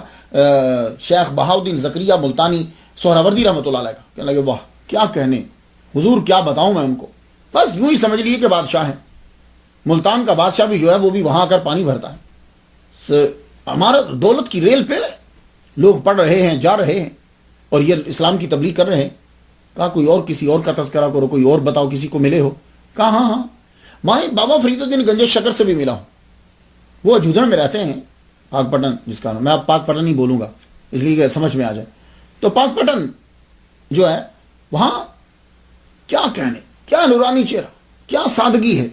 شیخ بہاؤدین زکریہ ملتانی سہراوردی رحمۃ اللہ علیہ کا. کہنے لگے واہ کیا کہنے حضور، کیا بتاؤں میں ان کو. بس یوں ہی سمجھ لیے کہ بادشاہ ہے. ملتان کا بادشاہ بھی جو ہے وہ بھی وہاں آ کر پانی بھرتا ہے. ہمارا دولت کی ریل پہ لوگ پڑھ رہے ہیں، جا رہے ہیں، اور یہ اسلام کی تبلیغ کر رہے ہیں. کہا کوئی اور کسی اور کا تذکرہ کرو، کوئی اور بتاؤ کسی کو ملے ہو. کہا ہاں میں بابا فرید الدین گنج شکر سے بھی ملا ہوں، وہ اجودھر میں رہتے ہیں، پاک پٹن جس کا میں اب پاک پٹن ہی بولوں گا اس لیے کہ سمجھ میں آ جائے. تو پاک پٹن جو ہے وہاں کیا کہنے، کیا نورانی چہرہ، کیا سادگی ہے.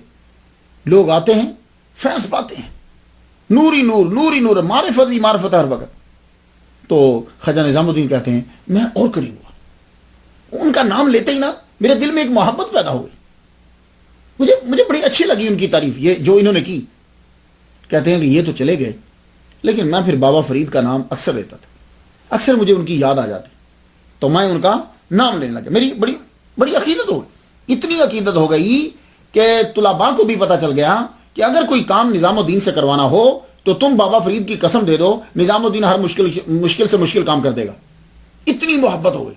لوگ آتے ہیں فیض پاتے ہیں، نوری نور نوری نور، معرفت ہی معرفت ہر وقت. تو خواجہ نظام الدین کہتے ہیں میں اور قریب ہوا، ان کا نام لیتے ہی نا میرے دل میں ایک محبت پیدا ہو گئی. مجھے بڑی اچھی لگی ان کی تعریف یہ جو انہوں نے کی. کہتے ہیں کہ یہ تو چلے گئے لیکن میں پھر بابا فرید کا نام اکثر لیتا تھا، اکثر مجھے ان کی یاد آ جاتی تو میں ان کا نام لینے لگا. میری بڑی عقیدت ہو گئی، اتنی عقیدت ہو گئی کہ طلباء کو بھی پتہ چل گیا کہ اگر کوئی کام نظام الدین سے کروانا ہو تو تم بابا فرید کی قسم دے دو، نظام الدین ہر مشکل سے مشکل کام کر دے گا. اتنی محبت ہو گئی.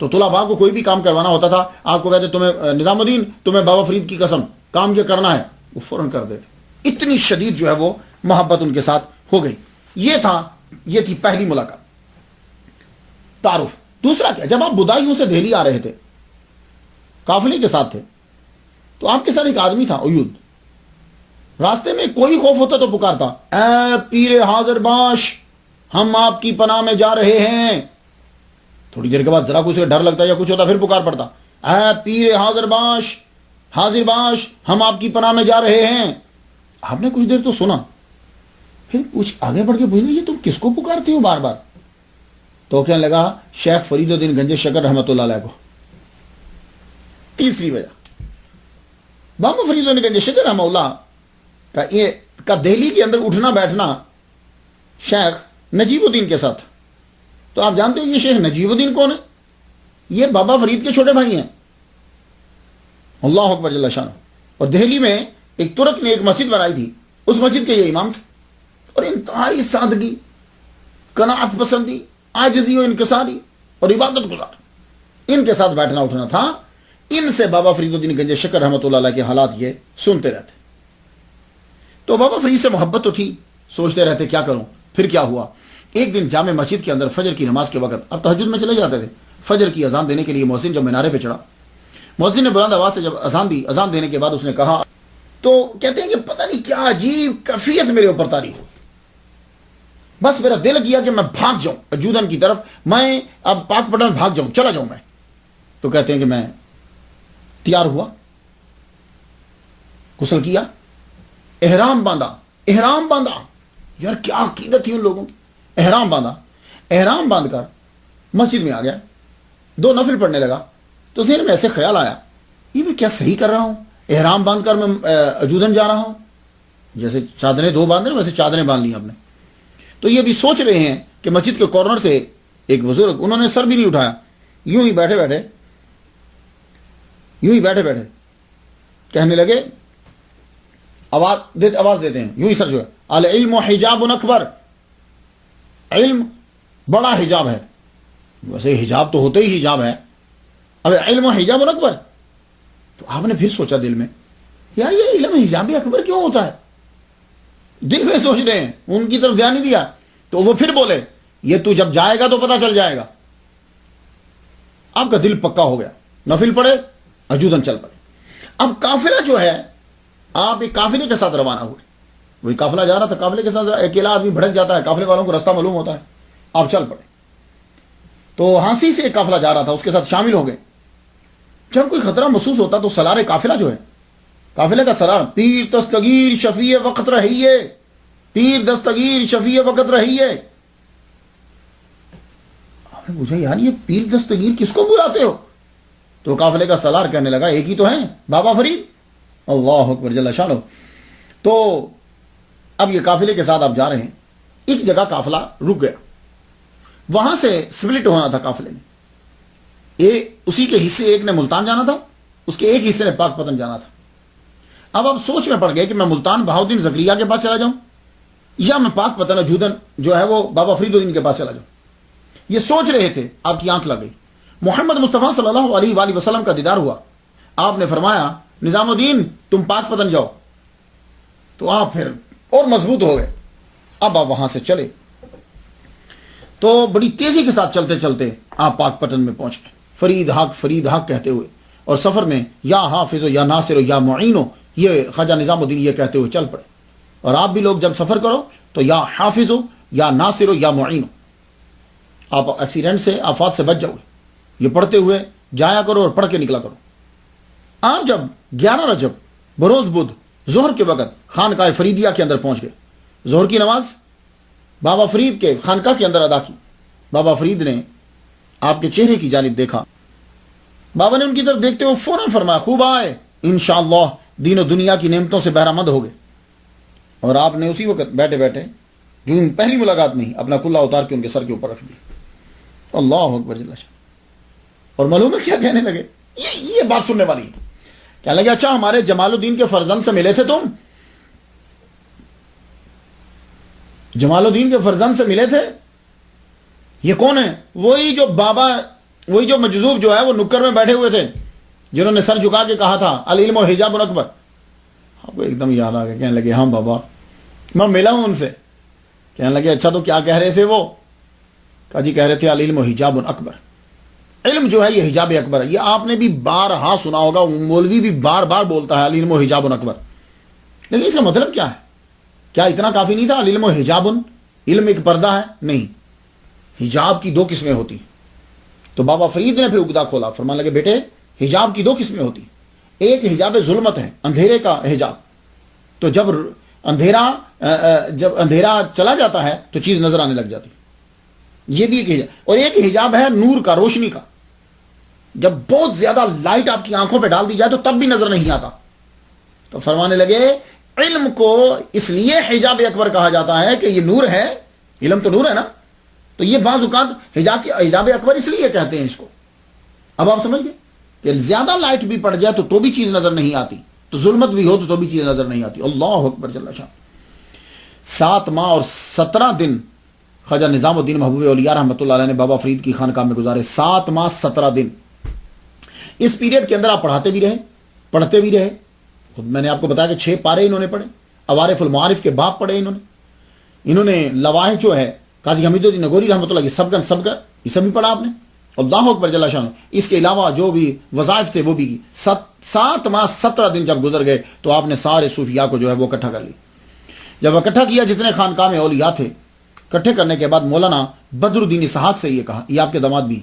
تو طلباء کو کوئی بھی کام کروانا ہوتا تھا، آپ کو کہتے تمہیں نظام الدین تمہیں بابا فرید کی قسم کام یہ کرنا ہے، وہ فوراً کر دیتے. اتنی شدید جو ہے وہ محبت ان کے ساتھ ہو گئی. یہ تھی پہلی ملاقات، تعارف. دوسرا کیا، جب آپ بدایوں سے دہلی آ رہے تھے، قافلے کے ساتھ تھے، تو آپ کے ساتھ ایک آدمی تھا ایود. راستے میں کوئی خوف ہوتا تو پکارتا اے پیر حاضر باش ہم آپ کی پناہ میں جا رہے ہیں. تھوڑی دیر کے بعد ذرا کچھ ڈر لگتا یا کچھ ہوتا پھر پکار پڑتا اے پیر حاضر باش ہم آپ کی پناہ میں جا رہے ہیں. آپ نے کچھ دیر تو سنا، پھر کچھ آگے بڑھ کے پوچھنا یہ تم کس کو پکارتے ہو بار بار. تو کہنے لگا شیخ فرید الدین گنج شکر رحمۃ اللہ علیہ کو. تیسری وجہ، بابا فرید الدین گنج شکر رحمہ اللہ کا دہلی کے اندر اٹھنا بیٹھنا شیخ نجیب الدین کے ساتھ. تو آپ جانتے ہو یہ شیخ نجیب الدین کون ہے؟ یہ بابا فرید کے چھوٹے بھائی ہیں. اللہ اکبر جل شانہ. اور دہلی میں ایک ترک نے ایک مسجد بنائی تھی، اس مسجد کے یہ امام تھے. اور انتہائی سادگی، قناعت پسندی، عاجزی و انکساری اور عبادت گزار، ان کے ساتھ بیٹھنا اٹھنا تھا. ان سے بابا فرید الدین گنج شکر رحمۃ اللہ علیہ کے حالات یہ سنتے رہتے. تو بابا فرید سے محبت تو تھی، سوچتے رہتے کیا کروں. پھر کیا ہوا، ایک دن جامع مسجد کے اندر فجر کی نماز کے وقت، اب تہجد میں چلے جاتے تھے، فجر کی اذان دینے کے لیے مؤذن جب مینارے پہ چڑھا، مؤذن نے بلند آواز سے جب اذان دی، اذان دینے کے بعد اس نے کہا، تو کہتے ہیں کہ پتہ نہیں کیا عجیب کیفیت میرے اوپر طاری ہو. بس میرا دل کیا کہ میں بھاگ جاؤں اجودھن کی طرف، میں اب پاک پٹن بھاگ جاؤں، چلا جاؤں میں. تو کہتے ہیں کہ میں تیار ہوا، غسل کیا، احرام باندھا. یار کیا عقیدت تھی ان لوگوں کی. احرام باندھ کر مسجد میں آ گیا، 2 نفل پڑھنے لگا. تو ذہن میں ایسے خیال آیا یہ میں کیا صحیح کر رہا ہوں، احرام باندھ کر میں اجودھن جا رہا ہوں. جیسے چادریں 2 باندھ ویسے چادریں باندھ لی آپ نے. تو یہ بھی سوچ رہے ہیں کہ مسجد کے کارنر سے ایک بزرگ، انہوں نے سر بھی نہیں اٹھایا، یوں ہی بیٹھے بیٹھے کہنے لگے، آواز دیتے ہیں یوں ہی سر جو ہے، العلم حجاب اکبر، علم بڑا حجاب ہے. ویسے حجاب تو ہوتے ہی حجاب ہے، اب علم حجاب اکبر. تو آپ نے پھر سوچا دل میں، یار یہ علم حجاب اکبر کیوں ہوتا ہے؟ دل میں سوچ رہے ہیں، ان کی طرف دھیان نہیں دیا. تو وہ پھر بولے یہ تو جب جائے گا تو پتہ چل جائے گا. آپ کا دل پکا ہو گیا، نفل پڑھے، اجودھن چل پڑے. اب قافلہ جو ہے، آپ ایک قافلے کے ساتھ روانہ ہوئے، وہی قافلہ جا رہا تھا، قافلے کے ساتھ اکیلا آدمی بھڑک جاتا ہے، قافلے والوں کو راستہ معلوم ہوتا ہے، آپ چل پڑے. تو ہانسی سے ایک قافلہ جا رہا تھا، اس کے ساتھ شامل ہو گئے. جب کوئی خطرہ محسوس ہوتا تو سلار قافلہ جو ہے، قافلے کا سلار، پیر دستگیر شفیع وقت رہیے، پیر دستگیر شفیع وقت رہیے. آپ نے پوچھا یار یہ پیر دستگیر کس کو بلاتے ہو؟ تو قافلے کا سلار کہنے لگا ایک ہی تو ہیں، بابا فرید. اللہ اکبر جل شانہ. تو اب یہ قافلے کے ساتھ آپ جا رہے ہیں، ایک جگہ قافلہ رک گیا، وہاں سے سپلٹ ہونا تھا قافلے میں. اسی کے حصے ایک نے ملتان جانا تھا، اس کے ایک حصے نے پاک پتن جانا تھا. اب آپ سوچ میں پڑ گئے کہ میں ملتان بہاؤدین زکریا کے پاس چلا جاؤں یا میں پاک پتن جودن جو ہے وہ بابا فرید الدین کے پاس چلا جاؤں. یہ سوچ رہے تھے، آپ کی آنکھ لگ گئی. محمد مصطفیٰ صلی اللہ علیہ وآلہ وسلم کا دیدار ہوا. آپ نے فرمایا نظام الدین تم پاک پتن جاؤ. تو آپ پھر اور مضبوط ہو گئے. اب آپ وہاں سے چلے تو بڑی تیزی کے ساتھ چلتے چلتے آپ پاک پتن میں پہنچ گئے، فرید حق کہتے ہوئے. اور سفر میں یا حافظ یا ناصر یا معین، یہ خواجہ نظام الدین یہ کہتے ہوئے چل پڑے. اور آپ بھی لوگ جب سفر کرو تو یا حافظ یا ناصر یا معین، آپ ایکسیڈنٹ سے آفات سے بچ جاؤ. یہ پڑھتے ہوئے جایا کرو اور پڑھ کے نکلا کرو. آپ جب 11 رجب بروز بدھ ظہر کے وقت خانقاہ فریدیہ کے اندر پہنچ گئے، ظہر کی نماز بابا فرید کے خانقاہ کے اندر ادا کی. بابا فرید نے آپ کے چہرے کی جانب دیکھا. بابا نے ان کی طرف دیکھتے ہوئے فوراً فرمایا خوب آئے، انشاءاللہ دین و دنیا کی نعمتوں سے بہرہ مند ہو گئے. اور آپ نے اسی وقت بیٹھے بیٹھے جو پہلی ملاقات میں ہی اپنا کلہ اتار کے ان کے سر کے اوپر رکھ دیا. اللہ اکبر جل شانہ. اور معلوم ہے کیا کہنے لگے؟ یہ بات سننے والی ہے. کہنے لگے اچھا ہمارے جمال الدین کے فرزند سے ملے تھے تم؟ جمال الدین کے فرزند سے ملے تھے؟ یہ کون ہے؟ وہی جو مجذوب جو ہے وہ نکر میں بیٹھے ہوئے تھے، جنہوں نے سر جھکا کے کہا تھا العلم حجاب اکبر. آپ کو ایک دم یاد آ گیا. کہنے لگے ہاں بابا میں ملا ہوں ان سے. کہنے لگے اچھا تو کیا کہہ رہے تھے وہ؟ کہا جی کہہ رہے تھے العلم حجاب اکبر، علم جو ہے یہ حجاب اکبر ہے. یہ آپ نے بھی بارہا سنا ہوگا، مولوی بھی بار بار بولتا ہے العلم حجاب اکبر. لیکن اس کا مطلب کیا ہے؟ کیا اتنا کافی نہیں تھا العلم حجاب؟ علم ایک پردہ ہے؟ نہیں، حجاب کی 2 قسمیں ہوتی ہیں. تو بابا فرید نے پھر اگدا کھولا، فرمانے لگے بیٹے حجاب کی 2 قسمیں ہوتی ہیں. ایک حجاب ظلمت ہے، اندھیرے کا حجاب. تو جب اندھیرا چلا جاتا ہے تو چیز نظر آنے لگ جاتی، یہ بھی ایک حجاب. اور ایک حجاب ہے نور کا، روشنی کا. جب بہت زیادہ لائٹ آپ کی آنکھوں پہ ڈال دی جائے تو تب بھی نظر نہیں آتا. تو فرمانے لگے علم کو اس لیے حجاب اکبر کہا جاتا ہے کہ یہ نور ہے، علم تو نور ہے نا. تو یہ بعض اوقات حجاب اکبر اس لیے کہتے ہیں اس کو. اب آپ سمجھ گئے کہ زیادہ لائٹ بھی پڑ جائے تو بھی چیز نظر نہیں آتی، تو ظلمت بھی ہو تو بھی چیز نظر نہیں آتی. اللہ اکبر جل شان. 7 ماہ اور 17 دن خواجہ نظام الدین محبوب اولیاء رحمۃ اللہ علیہ نے بابا فرید کی خانقاہ میں گزارے. 7 ماہ 17 دن. اس پیریڈ کے اندر آپ پڑھاتے بھی رہے، پڑھتے بھی رہے. خود میں نے آپ کو بتایا کہ 6 پارے انہوں نے پڑھے. عوارف المعارف کے باب پڑھے انہوں نے لواحق جو ہے قاضی حمید الدین نگوری رحمۃ اللہ کی سبقن یہ سب بھی پڑھا آپ نے. اللہ اکبر جل شانہ. اس کے علاوہ جو بھی وظائف تھے وہ بھی کی. 7 ماہ 17 دن جب گزر گئے تو آپ نے سارے صوفیاء کو جو ہے وہ اکٹھا کر لی. جب اکٹھا کیا جتنے خانقاہ میں اولیاء تھے، اکٹھے کرنے کے بعد مولانا بدر الدین اسحاق سے یہ کہا، یہ آپ کے داماد بھی،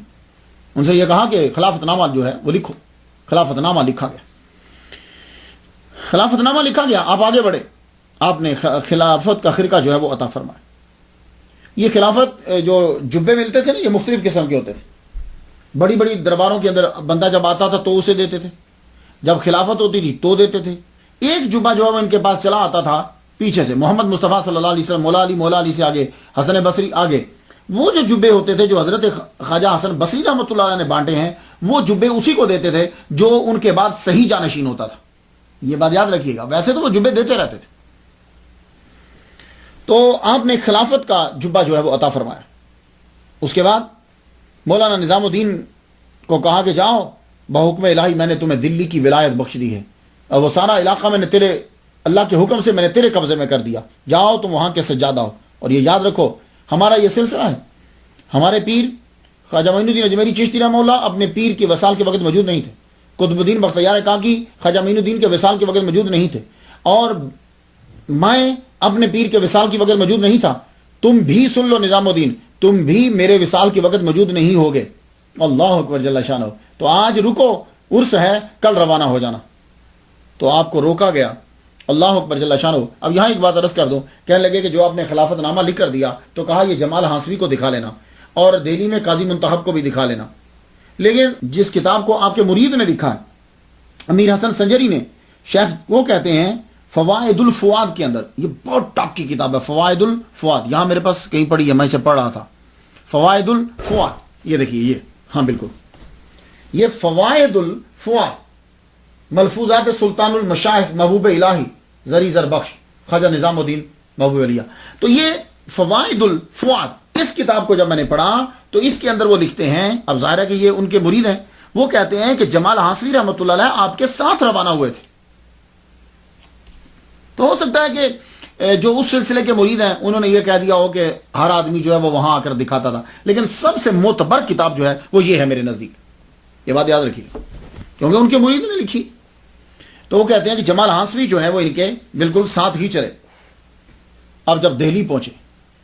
ان سے یہ کہا کہ خلافت نامہ جو ہے وہ لکھو. خلافت نامہ لکھا گیا. خلافت نامہ لکھا گیا. آپ آگے بڑھے، آپ نے خلافت کا خرقہ جو ہے وہ عطا فرمایا. یہ خلافت جو جبے ملتے تھے نا، یہ مختلف قسم کے ہوتے تھے. بڑی بڑی درباروں کے اندر بندہ جب آتا تھا تو اسے دیتے تھے، جب خلافت ہوتی تھی تو دیتے تھے. ایک جبہ جو ہے وہ ان کے پاس چلا آتا تھا پیچھے سے، محمد مصطفیٰ صلی اللہ علیہ وسلم، مولا علی سے آگے، حسن بصری آگے. وہ جو جبے ہوتے تھے جو حضرت خواجہ حسن بصری رحمۃ اللہ علیہ نے بانٹے ہیں، وہ جبے اسی کو دیتے تھے جو ان کے بعد صحیح جانشین ہوتا تھا. یہ بات یاد رکھیے گا. ویسے تو وہ جبے دیتے رہتے تھے. تو آپ نے خلافت کا جبہ جو ہے وہ عطا فرمایا. اس کے بعد مولانا نظام الدین کو کہا کہ جاؤ، بحکم الہی میں نے تمہیں دلی کی ولایت بخش دی ہے، اور وہ سارا علاقہ میں نے اللہ کے حکم سے میں نے تیرے قبضے میں کر دیا. جاؤ تم وہاں کے سجادہ ہو. اور یہ یاد رکھو ہمارا یہ سلسلہ ہے. ہمارے پیر خواجہ معین الدین اجمیری چشتی رحمہ اللہ اپنے پیر کے وصال کے وقت موجود نہیں تھے. قطب الدین بختیار کاکی خواجہ معین الدین کے وصال کے وقت موجود نہیں تھے، اور میں اپنے پیر کے وصال کی وقت موجود نہیں تھا، تم بھی سن لو نظام الدین، تم بھی میرے وصال کی وقت موجود نہیں ہوگے۔ اللہ اکبر جل شانہ۔ تو آج رکو، عرس ہے، کل روانہ ہو جانا۔ تو آپ کو روکا گیا۔ اللہ اکبر جل شانہ۔ اب یہاں ایک بات عرض کر دوں، کہنے لگے کہ جو آپ نے خلافت نامہ لکھ کر دیا تو کہا یہ جمال ہانسوی کو دکھا لینا اور دہلی میں قاضی منتخب کو بھی دکھا لینا، لیکن جس کتاب کو آپ کے مرید نے لکھا ہے امیر حسن سنجری نے، شیخ وہ کہتے ہیں فوائد الفواد کے اندر، یہ بہت ٹاپ کی کتاب ہے فوائد الفواد، یہاں میرے پاس کہیں پڑھی ہے، میں اسے پڑھ رہا تھا، فوائد الفواد، یہ دیکھیے، یہ ہاں بالکل، یہ فوائد الفواد، ملفوظات سلطان المشائخ محبوب الہی زری زربخش خواجہ نظام الدین محبوب علیہ۔ تو یہ فوائد الفواد، اس کتاب کو جب میں نے پڑھا تو اس کے اندر وہ لکھتے ہیں، اب ظاہر ہے کہ یہ ان کے مرید ہیں، وہ کہتے ہیں کہ جمال ہانسوی رحمۃ اللہ علیہ آپ کے ساتھ روانہ ہوئے تھے۔ تو ہو سکتا ہے کہ جو اس سلسلے کے مرید ہیں انہوں نے یہ کہہ دیا ہو کہ ہر آدمی جو ہے وہ وہاں آ کر دکھاتا تھا، لیکن سب سے معتبر کتاب جو ہے وہ یہ ہے میرے نزدیک، یہ بات یاد رکھیے، کیونکہ ان کے مرید نے لکھی۔ تو وہ کہتے ہیں کہ جمال ہانسوی جو ہے وہ ان کے بالکل ساتھ ہی چلے۔ اب جب دہلی پہنچے،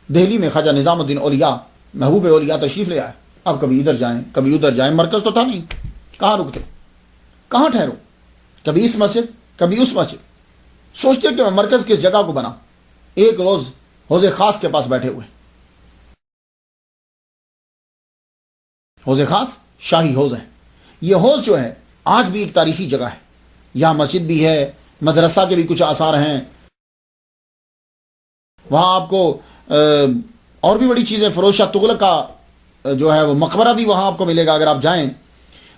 دہلی میں خواجہ نظام الدین اولیاء محبوب اولیاء تشریف لے آئے۔ اب کبھی ادھر جائیں کبھی ادھر جائیں، مرکز تو تھا نہیں، کہاں رکتے، کہاں ٹھہرو، کبھی اس مسجد کبھی اس مسجد، سوچتے کہ میں مرکز کس جگہ کو بنا۔ ایک روز حوض خاص کے پاس بیٹھے ہوئے، حوض خاص شاہی حوض ہے، یہ حوض جو ہے آج بھی ایک تاریخی جگہ ہے، یہاں مسجد بھی ہے، مدرسہ کے بھی کچھ آثار ہیں، وہاں آپ کو اور بھی بڑی چیزیں، فیروز شاہ تغلق کا جو ہے وہ مقبرہ بھی وہاں آپ کو ملے گا اگر آپ جائیں۔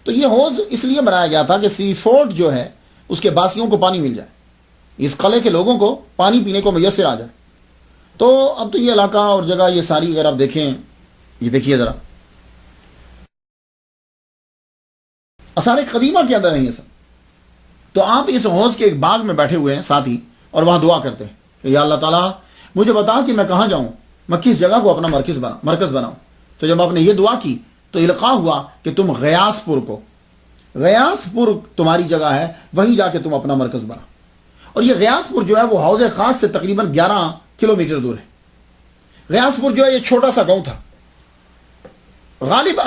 تو یہ حوض اس لیے بنایا گیا تھا کہ سی فورٹ جو ہے اس کے باسیوں کو پانی مل جائے، اس قلعے کے لوگوں کو پانی پینے کو میسر آ جائے۔ تو اب تو یہ علاقہ اور جگہ یہ ساری اگر آپ دیکھیں، یہ دیکھیے ذرا آثار قدیمہ کے اندر نہیں ہے سب۔ تو آپ اس حوض کے ایک باغ میں بیٹھے ہوئے ہیں ساتھ ہی، اور وہاں دعا کرتے ہیں کہ یا اللہ تعالیٰ مجھے بتا کہ میں کہاں جاؤں، میں کس جگہ کو اپنا مرکز بناؤں۔ تو جب آپ نے یہ دعا کی تو القاء ہوا کہ تم غیاس پور تمہاری جگہ ہے، وہیں جا کے تم اپنا مرکز بنا۔ اور یہ غیاس پور جو ہے وہ حوض خاص سے تقریباً 11 کلومیٹر دور ہے۔ غیاس پور جو ہے یہ چھوٹا سا گاؤں تھا، غالب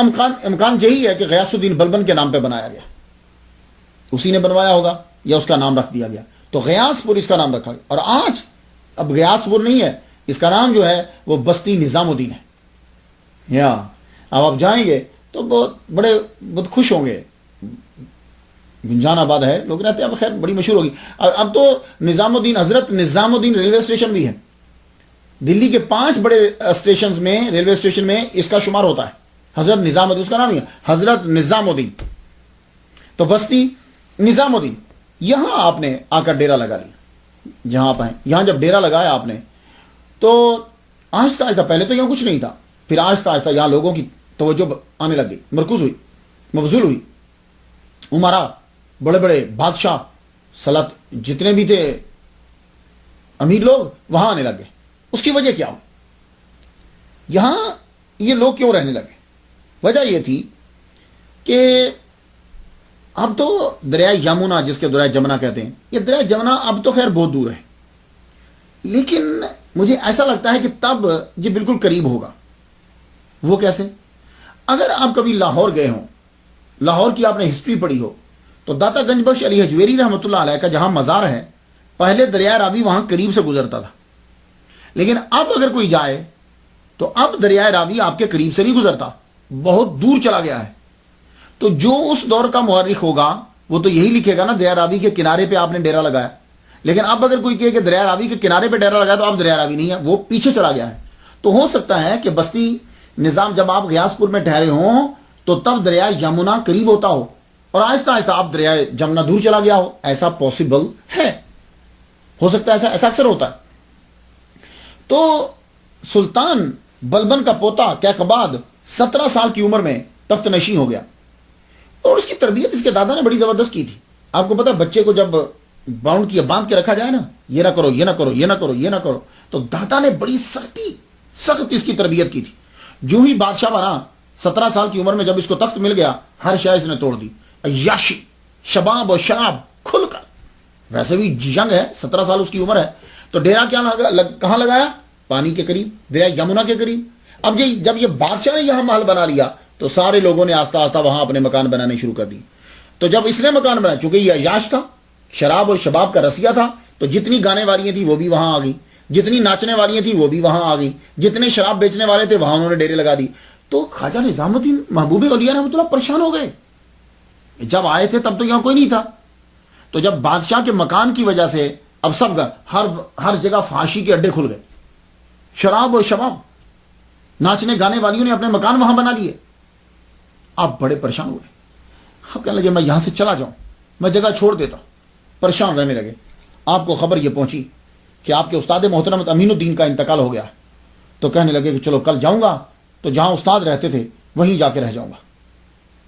امکان یہی ہے کہ غیاث الدین بلبن کے نام پہ بنایا گیا، اسی نے بنوایا ہوگا یا اس کا نام رکھ دیا گیا، تو غیاث پور اس کا نام رکھا گیا۔ اور آج اب غیاث پور نہیں ہے، اس کا نام جو ہے وہ بستی نظام الدین ہے۔ یا اب آپ جائیں گے تو بہت خوش ہوں گے، گنجان آباد ہے، لوگ رہتے ہیں، اب خیر بڑی مشہور ہوگی۔ اب تو نظام الدین، حضرت نظام الدین ریلوے اسٹیشن بھی ہے، دلی کے 5 بڑے اسٹیشنز میں، ریلوے اسٹیشن میں اس کا شمار ہوتا ہے، حضرت نظام الدین، اس کا نام ہی ہے حضرت نظام الدین۔ تو بستی نظام الدین، یہاں آپ نے آ کر ڈیرا لگا لیا، جہاں آپ آئیں، یہاں جب ڈیرا لگایا آپ نے تو آہستہ آہستہ، پہلے تو یہاں کچھ نہیں تھا، پھر آہستہ آہستہ یہاں لوگوں کی توجہ آنے لگ گئی، مرکوز ہوئی، مبذول ہوئی، عمرا، بڑے بڑے بادشاہ، سلط جتنے بھی تھے امیر لوگ وہاں آنے لگ گئے۔ اس کی وجہ کیا ہو، یہاں یہ لوگ کیوں رہنے لگے؟ وجہ یہ تھی کہ اب تو دریائے یمنا، جس کے دریائے جمنا کہتے ہیں، یہ دریائے جمنا اب تو خیر بہت دور ہے، لیکن مجھے ایسا لگتا ہے کہ تب یہ بالکل قریب ہوگا۔ وہ کیسے؟ اگر آپ کبھی لاہور گئے ہوں، لاہور کی آپ نے ہسٹری پڑھی ہو، تو داتا گنج بخش علی حجویری رحمۃ اللہ علیہ کا جہاں مزار ہے، پہلے دریائے راوی وہاں قریب سے گزرتا تھا، لیکن اب اگر کوئی جائے تو اب دریائے راوی آپ کے قریب سے نہیں گزرتا، بہت دور چلا گیا ہے۔ تو جو اس دور کا مورخ ہوگا وہ تو یہی لکھے گا نا، دریائے راوی کے کنارے پہ آپ نے ڈیرا لگایا، لیکن اب اگر کوئی کہے کہ دریائے راوی کے کنارے پہ ڈیرا لگایا تو اب دریائے راوی نہیں ہے، وہ پیچھے چلا گیا ہے۔ تو ہو سکتا ہے کہ بستی نظام جب آپ غیاث پور میں ٹھہرے ہوں تو تب دریائے یمنا قریب ہوتا ہو اور آہستہ آہستہ آپ دریائے جمنا دور چلا گیا ہو، ایسا پاسبل ہے، ہو سکتا ہے، ایسا اکثر ہوتا ہے۔ تو سلطان بلبن کا پوتا کیقباد 17 سال کی عمر میں تخت نشین ہو گیا، اور اس کی تربیت اس کے دادا نے بڑی زبردست کی تھی۔ آپ کو پتا بچے کو جب باؤنڈ کیا، باندھ کے رکھا جائے نا، یہ نہ کرو، یہ نہ کرو، یہ نہ کرو، یہ نہ کرو، تو دادا نے بڑی سخت اس کی تربیت کی تھی۔ جو ہی بادشاہ بنا، 17 سال کی عمر میں جب اس کو تخت مل گیا، ہر شے اس نے توڑ دی، عیاشی، شباب اور شراب کھل کر. ویسے بھی ینگ ہے, 17 سال اس کی عمر ہے, تو ڈیرا کہاں لگایا؟ پانی کے قریب, دریا یمنا کے قریب. اب جب یہ بادشاہ نے یہاں محل بنا لیا تو سارے لوگوں نے آہستہ آہستہ وہاں اپنے مکان بنانے شروع کر دی. تو جب اس نے مکان بنایا, چونکہ یہ عیاش تھا, شراب اور شباب کا رسیہ تھا, تو جتنی گانے والیاں تھیں وہ بھی وہاں آ گئی, جتنی ناچنے والیاں تھیں وہ بھی وہاں آ گئی, جتنے شراب بیچنے والے تھے وہاں انہوں نے ڈیرے لگا دی. تو خواجہ نظام الدین محبوب اولیاء رحمۃ اللہ پریشان ہو گئے. جب آئے تھے تب تو یہاں کوئی نہیں تھا, تو جب بادشاہ کے مکان کی وجہ سے اب سب ہر جگہ فحاشی کے اڈے کھل گئے, شراب اور شباب, ناچنے گانے والیوں نے اپنے مکان وہاں بنا لیے. آپ بڑے پریشان ہوئے, آپ کہنے لگے میں یہاں سے چلا جاؤں, میں جگہ چھوڑ دیتا ہوں. پریشان رہنے لگے. آپ کو خبر یہ پہنچی کہ آپ کے استاد محترم امین الدین کا انتقال ہو گیا, تو کہنے لگے کہ چلو کل جاؤں گا تو جہاں استاد رہتے تھے وہیں جا کے رہ جاؤں گا,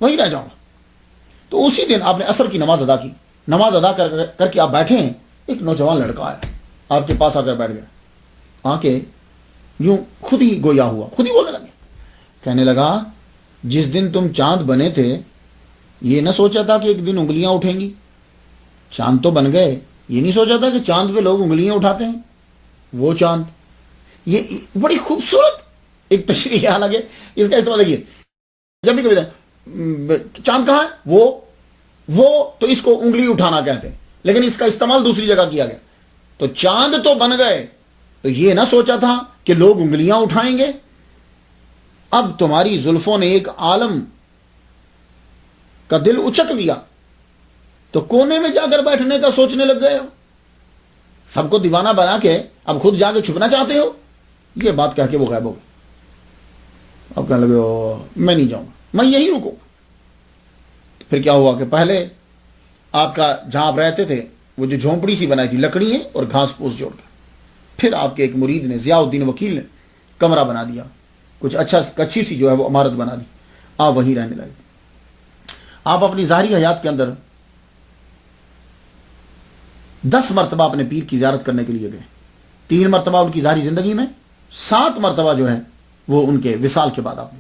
وہیں رہ جاؤں گا. تو اسی دن آپ نے عصر کی نماز ادا کی. نماز ادا کر کے آپ بیٹھے ہیں, ایک نوجوان لڑکا آیا, آپ کے پاس آ کر بیٹھ گیا, آ کے یوں خود ہی گویا ہوا, خود ہی بولنے لگے. کہنے لگا جس دن تم چاند بنے تھے یہ نہ سوچا تھا کہ ایک دن انگلیاں اٹھیں گی. چاند تو بن گئے, یہ نہیں سوچا تھا کہ چاند پہ لوگ انگلیاں اٹھاتے ہیں. وہ چاند, یہ بڑی خوبصورت ایک تشریح ہے. حالانکہ اس کا استعمال دیکھیے, جب بھی کبھی چاند کہاں ہے, وہ تو اس کو انگلی اٹھانا کہتے ہیں, لیکن اس کا استعمال دوسری جگہ کیا گیا. تو چاند تو بن گئے, تو یہ نہ سوچا تھا کہ لوگ انگلیاں اٹھائیں گے. اب تمہاری زلفوں نے ایک عالم کا دل اچک دیا, تو کونے میں جا کر بیٹھنے کا سوچنے لگ گئے ہو. سب کو دیوانہ بنا کے اب خود جا کے چھپنا چاہتے ہو. یہ بات کہہ کے وہ غائب ہو گئے. اب کہنے لگے میں نہیں جاؤں گا, میں یہی رکوں گا. پھر کیا ہوا کہ پہلے آپ کا جہاں آپ رہتے تھے وہ جو جھونپڑی سی بنائی تھی لکڑی اور گھاس پھوس جوڑ کر, پھر آپ کے ایک مرید نے ضیاء الدین وکیل نے کمرہ بنا دیا, کچھ اچھی سی جو ہے وہ عمارت بنا دی. آپ وہیں رہنے لگے. آپ اپنی ظاہری حیات کے اندر 10 مرتبہ اپنے پیر کی زیارت کرنے کے لیے گئے. 3 مرتبہ ان کی ظاہری زندگی میں, 7 مرتبہ جو ہے وہ ان کے وصال کے بعد آپ نے.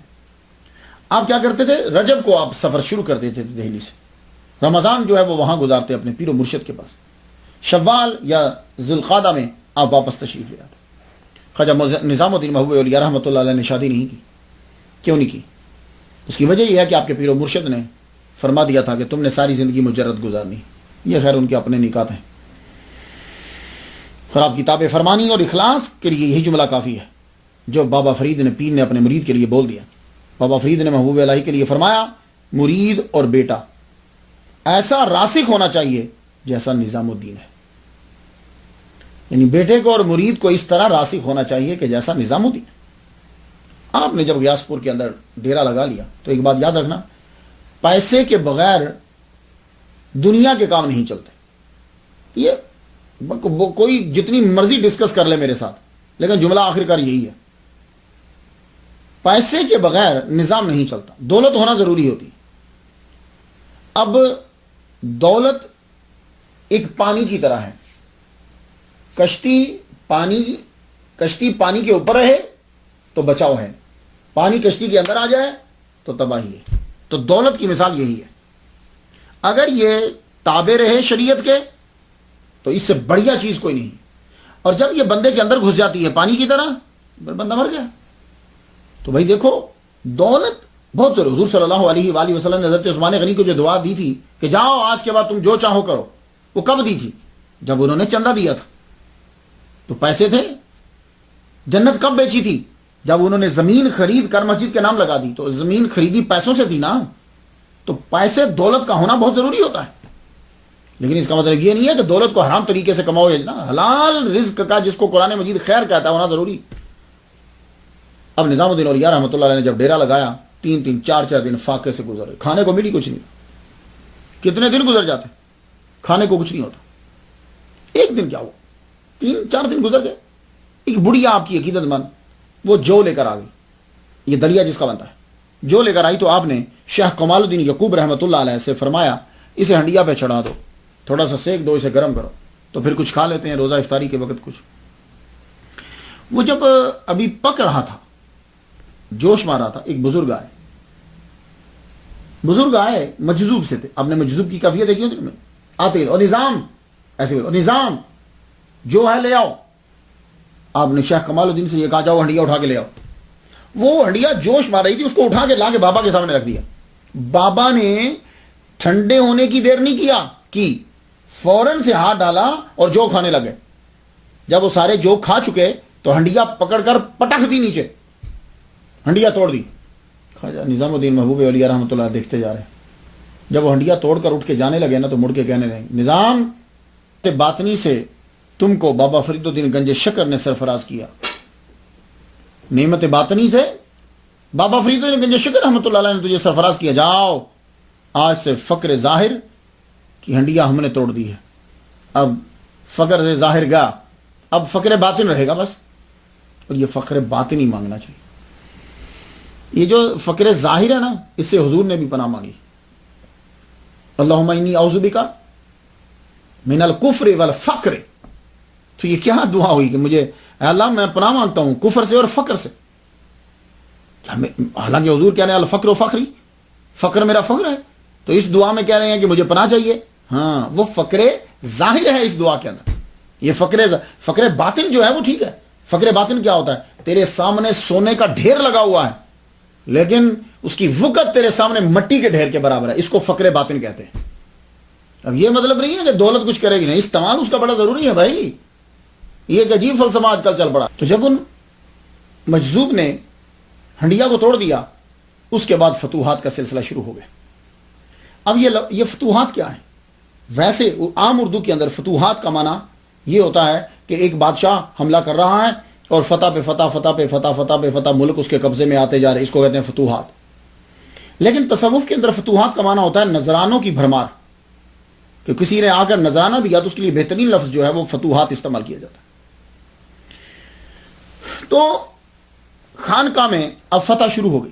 آپ کیا کرتے تھے, رجب کو آپ سفر شروع کر دیتے تھے دہلی سے, رمضان جو ہے وہ وہاں گزارتے اپنے پیر و مرشد کے پاس, شوال یا ذوالقعدہ میں آپ واپس تشریف لے آتے. خواجہ نظام الدین محبوب اولیاء رحمۃ اللہ علیہ نے شادی نہیں کی. کیوں نہیں کی؟ اس کی وجہ یہ ہے کہ آپ کے پیر و مرشد نے فرما دیا تھا کہ تم نے ساری زندگی مجرد گزارنی. یہ خیر ان کے اپنے نکات ہیں. اور آپ کی تاب فرمانی اور اخلاص کے لیے یہی جملہ کافی ہے جو بابا فرید نے پیر نے اپنے مرید کے لیے بول دیا. بابا فرید نے محبوب الہی کے لیے فرمایا, مرید اور بیٹا ایسا راسخ ہونا چاہیے جیسا نظام الدین ہے. یعنی بیٹے کو اور مرید کو اس طرح راسخ ہونا چاہیے کہ جیسا نظام الدین ہے. آپ نے جب غیاث پور کے اندر ڈیرا لگا لیا تو ایک بات یاد رکھنا, پیسے کے بغیر دنیا کے کام نہیں چلتے. یہ کوئی جتنی مرضی ڈسکس کر لے میرے ساتھ, لیکن جملہ آخرکار یہی ہے, پیسے کے بغیر نظام نہیں چلتا. دولت ہونا ضروری ہوتی. اب دولت ایک پانی کی طرح ہے. کشتی پانی کے اوپر رہے تو بچاؤ ہے, پانی کشتی کے اندر آ جائے تو تباہی ہے. تو دولت کی مثال یہی ہے. اگر یہ تابع رہے شریعت کے تو اس سے بڑھیا چیز کوئی نہیں. اور جب یہ بندے کے اندر گھس جاتی ہے پانی کی طرح, بندہ مر گیا. تو بھائی دیکھو, دولت بہت ضروری. حضور صلی اللہ علیہ وآلہ وسلم نے حضرت عثمان غنی کو جو دعا دی تھی کہ جاؤ آج کے بعد تم جو چاہو کرو, وہ کب دی تھی؟ جب انہوں نے چندہ دیا تھا. تو پیسے تھے. جنت کب بیچی تھی؟ جب انہوں نے زمین خرید کر مسجد کے نام لگا دی. تو زمین خریدی پیسوں سے تھی نا. تو پیسے دولت کا ہونا بہت ضروری ہوتا ہے. لیکن اس کا مطلب یہ نہیں ہے کہ دولت کو حرام طریقے سے کماؤ. حلال رزق کا جس کو قرآن مجید خیر کہتا ہے ہونا ضروری. اب نظام الدین اولیاء رحمۃ اللہ علیہ نے جب ڈیرا لگایا, 3 4 دن فاقے سے گزرے. کھانے کو ملی کچھ نہیں. کتنے دن گزر جاتے, کھانے کو کچھ نہیں ہوتا. ایک دن کیا ہوا, 3 4 دن گزر گئے. ایک بڑھیا آپ کی عقیدت مند وہ جو لے کر آ گئی, یہ دلیا جس کا بنتا ہے, جو لے کر آئی. تو آپ نے شیخ کمال الدین یعقوب رحمۃ اللہ علیہ سے فرمایا اسے ہنڈیا پہ چڑھا دو, تھوڑا سا سیک دو, اسے گرم کرو, تو پھر کچھ کھا لیتے ہیں روزہ افطاری کے وقت کچھ. وہ جب ابھی پک رہا تھا, جوش مار رہا تھا, ایک بزرگ آئے. بزرگ آئے مجذوب سے تھے، آپ نے مجذوب کی کیفیت دیکھی ہوتی میں آتے اور نظام ایسے بولو، نظام جو ہے لے آؤ. آپ نے شیخ کمال الدین سے یہ کہا جاؤ ہنڈیا اٹھا کے لے آؤ. وہ ہنڈیا جوش مار رہی تھی، اس کو اٹھا کے لا کے بابا کے سامنے رکھ دیا. بابا نے ٹھنڈے ہونے کی دیر نہیں کی فوراً سے ہاتھ ڈالا اور جو کھانے لگے. جب وہ سارے جو کھا چکے تو ہنڈیا پکڑ کر پٹک دی نیچے، ہنڈیا توڑ دی. خواجہ نظام الدین محبوب اولیاء رحمۃ اللہ دیکھتے جا رہے ہیں. جب وہ ہنڈیا توڑ کر اٹھ کے جانے لگے نا تو مڑ کے کہنے لگے نظام باطنی سے تم کو بابا فرید الدین گنج شکر نے سرفراز کیا. نعمت باطنی سے بابا فرید الدین گنج شکر رحمۃ اللہ علیہ نے تجھے سرفراز کیا. جاؤ آج سے فقر ظاہر کی ہنڈیا ہم نے توڑ دی ہے. اب فقر ظاہر گا، اب فقر باطن رہے گا بس. اور یہ فقر باطن ہی مانگنا چاہیے. یہ جو فقر ظاہر ہے نا، اس سے حضور نے بھی پناہ مانگی. اللہم انی اعوذ بک من الکفر والفقر. تو یہ کیا دعا ہوئی کہ مجھے اے اللہ میں پناہ مانگتا ہوں کفر سے اور فقر سے. حالانکہ حضور کہہ رہے ہیں الفقر و فخری، فقر میرا فخر ہے. تو اس دعا میں کہہ رہے ہیں کہ مجھے پناہ چاہیے. ہاں وہ فقر ظاہر ہے اس دعا کے اندر. یہ فقر باطن جو ہے وہ ٹھیک ہے. فقر باطن کیا ہوتا ہے؟ تیرے سامنے سونے کا ڈھیر لگا ہوا ہے لیکن اس کی وقت تیرے سامنے مٹی کے ڈھیر کے برابر ہے. اس کو فقر باطن کہتے ہیں. اب یہ مطلب نہیں ہے کہ دولت کچھ کرے گی نہیں، استعمال اس کا بڑا ضروری ہے بھائی. یہ ایک عجیب فلسفہ آج کل چل پڑا. تو جب ان مجذوب نے ہنڈیا کو توڑ دیا، اس کے بعد فتوحات کا سلسلہ شروع ہو گیا. اب یہ فتوحات کیا ہے؟ ویسے عام اردو کے اندر فتوحات کا معنی یہ ہوتا ہے کہ ایک بادشاہ حملہ کر رہا ہے اور فتح پہ فتح، فتح پہ فتح، فتح پہ فتح، ملک اس کے قبضے میں آتے جا رہے، اس کو کہتے ہیں فتوحات. لیکن تصوف کے اندر فتوحات کا معنی ہوتا ہے نذرانوں کی بھرمار. کہ کسی نے آ کر نذرانہ دیا تو اس کے لیے بہترین لفظ جو ہے وہ فتوحات استعمال کیا جاتا ہے. تو خانقاہ میں اب فتح شروع ہو گئی،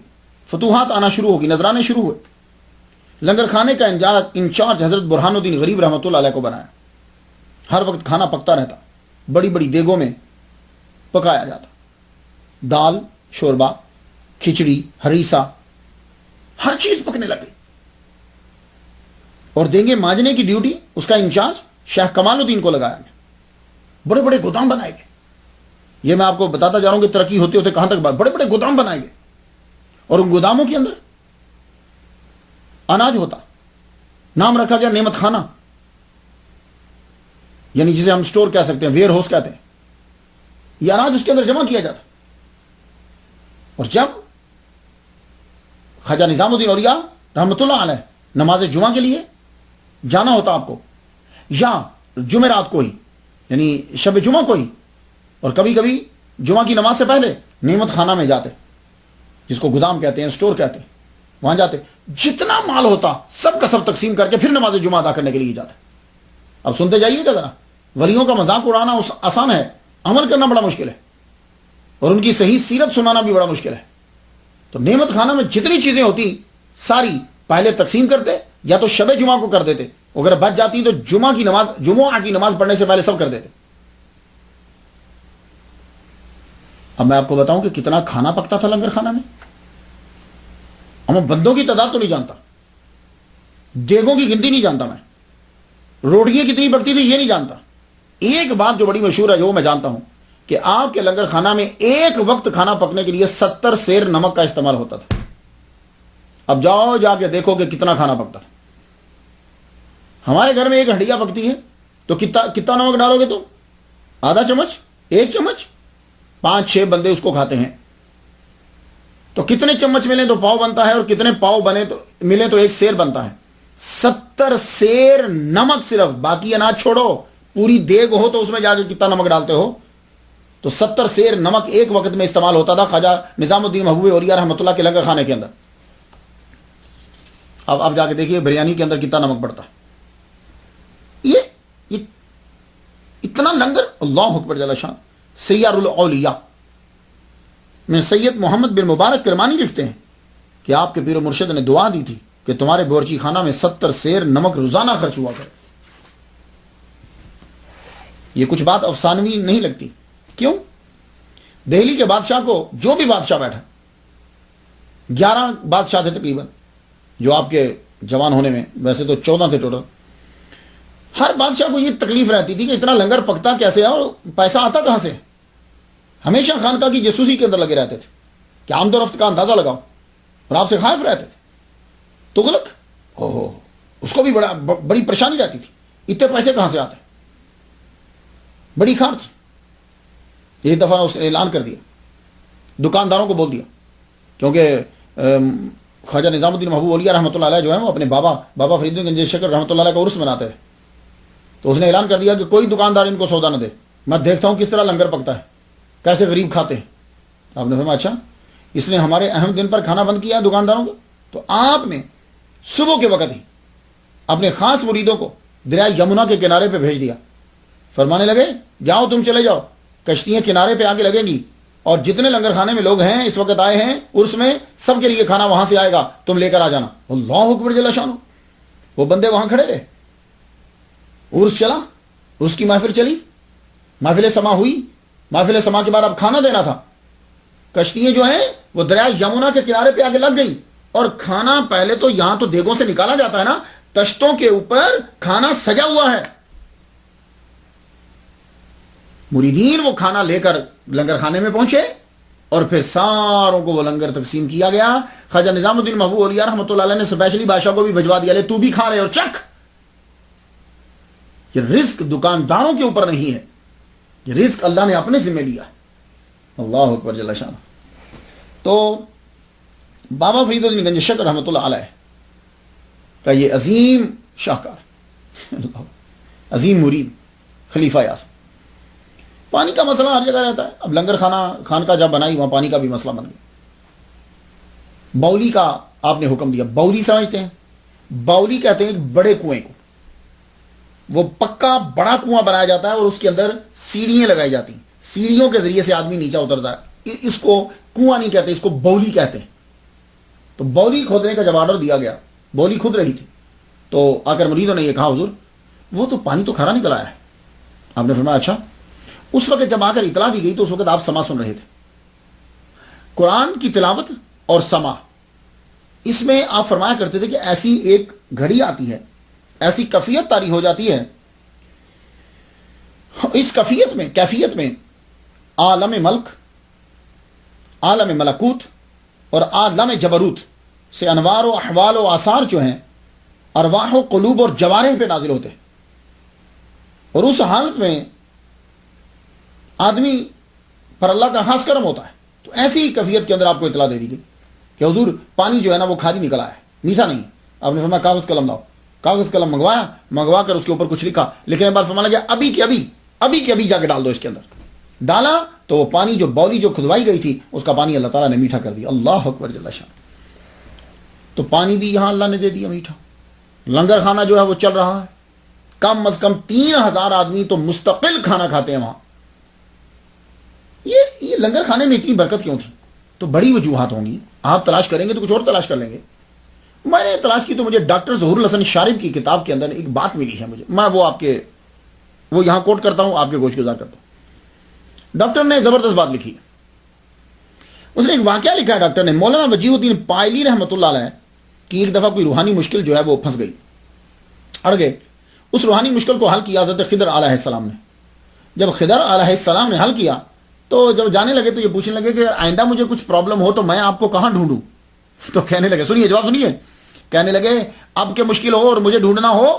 فتوحات آنا شروع ہو گئی، نذرانے شروع ہوئے. لنگر کھانے کا انچارج حضرت برہان الدین غریب رحمۃ اللہ علیہ کو بنایا. ہر وقت کھانا پکتا رہتا، بڑی بڑی دیگوں میں پکایا جاتا. دال، شوربہ، کھچڑی، ہریسہ، ہر چیز پکنے لگی. اور دیگیں مانجنے کی ڈیوٹی اس کا انچارج شیخ کمال الدین کو لگایا گیا. بڑے بڑے گودام بنائے گئے. یہ میں آپ کو بتاتا جا رہا ہوں کہ ترقی ہوتے ہوتے کہاں تک بات. بڑے بڑے گودام بنائے گئے اور ان گوداموں کے اندر اناج ہوتا. نام رکھا گیا نعمت خانہ، یعنی جسے ہم سٹور کہہ سکتے ہیں، ویئر ہاؤس کہتے ہیں. یہ اناج اس کے اندر جمع کیا جاتا. اور جب خواجہ نظام الدین اولیاء رحمۃ اللہ علیہ نماز جمعہ کے لیے جانا ہوتا آپ کو، یا جمعرات کو ہی یعنی شب جمعہ کو ہی، اور کبھی کبھی جمعہ کی نماز سے پہلے نعمت خانہ میں جاتے، جس کو گودام کہتے ہیں، سٹور کہتے ہیں، وہاں جاتے. جتنا مال ہوتا سب کا سب تقسیم کر کے پھر نماز جمعہ ادا کرنے کے لیے جاتے. اب سنتے جائیے گا ذرا. ولیوں کا مذاق اڑانا آسان ہے، عمل کرنا بڑا مشکل ہے، اور ان کی صحیح سیرت سنانا بھی بڑا مشکل ہے. تو نعمت خانہ میں جتنی چیزیں ہوتی ساری پہلے تقسیم کرتے، یا تو شب جمعہ کو کر دیتے، اگر بچ جاتی تو جمعہ کی نماز پڑھنے سے پہلے سب کر دیتے. اب میں آپ کو بتاؤں کہ کتنا کھانا پکتا تھا لنگر خانہ میں. ہم بندوں کی تعداد تو نہیں جانتا، دیگوں کی گنتی نہیں جانتا، میں روٹیاں کتنی پکتی تھی یہ نہیں جانتا. ایک بات جو بڑی مشہور ہے جو میں جانتا ہوں کہ آپ کے لنگر خانہ میں ایک وقت کھانا پکنے کے لیے 70 سیر نمک کا استعمال ہوتا تھا. اب جاؤ جا کے دیکھو کہ کتنا کھانا پکتا تھا. ہمارے گھر میں ایک ہنڈیا پکتی ہے تو کتنا نمک ڈالو گے؟ تو آدھا چمچ، 1 چمچ، 5-6 بندے اس کو کھاتے ہیں. تو کتنے چمچ ملیں تو پاؤ بنتا ہے، اور کتنے پاؤ ملیں تو 1 سیر بنتا ہے. 70 سیر نمک صرف، باقی اناج چھوڑو. پوری دیگ ہو تو اس میں جا کے کتنا نمک ڈالتے ہو. تو 70 سیر نمک ایک وقت میں استعمال ہوتا تھا خواجہ نظام الدین محبوب اولیاء رحمۃ اللہ کے لنگر خانے کے اندر. اب آپ جا کے دیکھیے بریانی کے اندر کتنا نمک پڑتا. یہ اتنا لنگر. اللہ اکبر جل شان. سیار الاولیاء میں سید محمد بن مبارک کرمانی لکھتے ہیں کہ آپ کے پیر و مرشد نے دعا دی تھی کہ تمہارے بورچی خانہ میں 70 سیر نمک روزانہ خرچ ہوا کرے. یہ کچھ بات افسانوی نہیں لگتی. کیوں؟ دہلی کے بادشاہ کو جو بھی بادشاہ بیٹھا، 11 بادشاہ تھے تقریباً، جو آپ کے جوان ہونے میں، ویسے تو 14 تھے ٹوٹل. ہر بادشاہ کو یہ تکلیف رہتی تھی کہ اتنا لنگر پکتا کیسے ہے اور پیسہ آتا کہاں سے. ہمیشہ خانقاہ کی جاسوسی کے اندر لگے رہتے تھے کہ آمد و رفت کا اندازہ لگاؤ، اور آپ سے خائف رہتے تھے. تغلق اس کو بھی بڑی پریشانی رہتی تھی، اتنے پیسے کہاں سے آتے. بڑی خار تھی. ایک دفعہ اس نے اعلان کر دیا، دکانداروں کو بول دیا، کیونکہ خواجہ نظام الدین محبوب اولیاء رحمۃ اللہ علیہ جو ہے وہ اپنے بابا فرید الدین گنج شکر رحمۃ اللہ علیہ کا عرس مناتے ہیں. تو اس نے اعلان کر دیا کہ کوئی دکاندار ان کو سودا نہ دے، میں دیکھتا ہوں کس طرح لنگر پکتا ہے، کیسے غریب کھاتے ہیں. آپ نے فرمایا اچھا، اس نے ہمارے اہم دن پر کھانا بند کیا دکانداروں کو. تو آپ نے صبح کے وقت ہی اپنے خاص مریدوں کو دریا یمنا کے کنارے پہ بھیج دیا. فرمانے لگے جاؤ تم چلے جاؤ، کشتیاں کنارے پہ آگے لگیں گی، اور جتنے لنگر خانے میں لوگ ہیں اس وقت آئے ہیں عرس میں، سب کے لیے کھانا وہاں سے آئے گا، تم لے کر آ جانا. اللہ اکبر جل شانہ. وہ بندے وہاں کھڑے رہے، عرس چلا، عرس کی محفل چلی، محفل سما ہوئی. محفل سما کے بعد اب کھانا دینا تھا. کشتیاں جو ہیں وہ دریا یمنا کے کنارے پہ آگے لگ گئی، اور کھانا پہلے تو یہاں تو دیگوں سے نکالا جاتا ہے نا، تشتوں کے اوپر کھانا سجا ہوا ہے. مریدین وہ کھانا لے کر لنگر خانے میں پہنچے، اور پھر ساروں کو وہ لنگر تقسیم کیا گیا. خواجہ نظام الدین محبوب اولیاء رحمۃ اللہ علیہ نے اسپیشلی بادشاہ کو بھی بھجوا دیا، لے تو بھی کھا لے اور چکھ. یہ رزق دکانداروں کے اوپر نہیں ہے، یہ رزق اللہ نے اپنے ذمہ لیا ہے. اللہ اکبر جل شانہ. تو بابا فرید الدین گنج شکر رحمۃ اللہ علیہ کا یہ عظیم شاہکار، عظیم مرید خلیفہ اعظم. پانی کا مسئلہ ہر جگہ رہتا ہے. اب لنگر خانقاہ جب بنائی وہاں پانی کا بھی مسئلہ بن گیا. باولی کا آپ نے حکم دیا. باولی سمجھتے ہیں؟ باولی کہتے ہیں ایک بڑے کنویں کو. وہ پکا بڑا کنواں بنایا جاتا ہے اور اس کے اندر سیڑھیاں لگائی جاتی ہیں، سیڑھیوں کے ذریعے سے آدمی نیچے اترتا ہے. اس کو کنواں نہیں کہتے، اس کو باولی کہتے ہیں. تو باولی کھودنے کا جب آرڈر دیا گیا، باولی کھود رہی تھی، تو آ کر مریدوں نے یہ کہا حضور وہ تو پانی تو کھارا نکل آیا ہے. آپ نے فرمایا اچھا. اس وقت جب آ کر اطلاع دی گئی تو اس وقت آپ سما سن رہے تھے. قرآن کی تلاوت اور سما، اس میں آپ فرمایا کرتے تھے کہ ایسی ایک گھڑی آتی ہے، ایسی کیفیت طاری ہو جاتی ہے، اس کیفیت میں عالم ملک، عالم ملکوت اور عالم جبروت سے انوار و احوال و آثار جو ہیں ارواح و قلوب اور جوارح پہ نازل ہوتے ہیں. اور اس حالت میں آدمی پر اللہ کا خاص کرم ہوتا ہے. تو ایسی ہی کیفیت کے اندر آپ کو اطلاع دے دی گئی کہ حضور پانی جو ہے نا وہ کھاری نکلا ہے، میٹھا نہیں. آپ نے فرمایا کاغذ قلم لاؤ. کاغذ قلم منگوا کر اس کے اوپر کچھ لکھا، لکھنے کے بعد فرمایا گیا ابھی کی ابھی جا کے ڈال دو اس کے اندر. ڈالا تو وہ پانی جو باولی جو کھدوائی گئی تھی اس کا پانی اللہ تعالیٰ نے میٹھا کر دیا. اللہ اکبر جل شان. تو پانی بھی یہاں اللہ نے دے دیا میٹھا. لنگر خانہ جو ہے وہ چل رہا ہے، کم از کم 3000 آدمی تو مستقل کھانا کھاتے ہیں وہاں. یہ لنگر کھانے میں اتنی برکت کیوں تھی؟ تو بڑی وجوہات ہوں گی. آپ تلاش کریں گے تو کچھ اور تلاش کر لیں گے. میں نے تلاش کی تو مجھے ڈاکٹر ظہور الحسن شارب کی کتاب کے اندر ایک بات ملی ہے مجھے، میں وہ یہاں کوٹ کرتا ہوں، آپ کے گوش گزار کرتا ہوں. ڈاکٹر نے زبردست بات لکھی ہے. اس نے ایک واقعہ لکھا ہے ڈاکٹر نے. مولانا وجیہ الدین پائلی رحمۃ اللہ علیہ کی ایک دفعہ کوئی روحانی مشکل جو ہے وہ پھنس گئی، اڑ گئے. اس روحانی مشکل کو حل کیا حضرت خضر علیہ السلام نے. جب خضر علیہ السلام نے حل کیا تو جب جانے لگے تو یہ پوچھنے لگے کہ آئندہ مجھے کچھ پرابلم ہو تو میں آپ کو کہاں ڈھونڈوں؟ تو کہنے لگے، سنیے جواب سنیے، کہنے لگے اب کہ مشکل ہو اور مجھے ڈھونڈنا ہو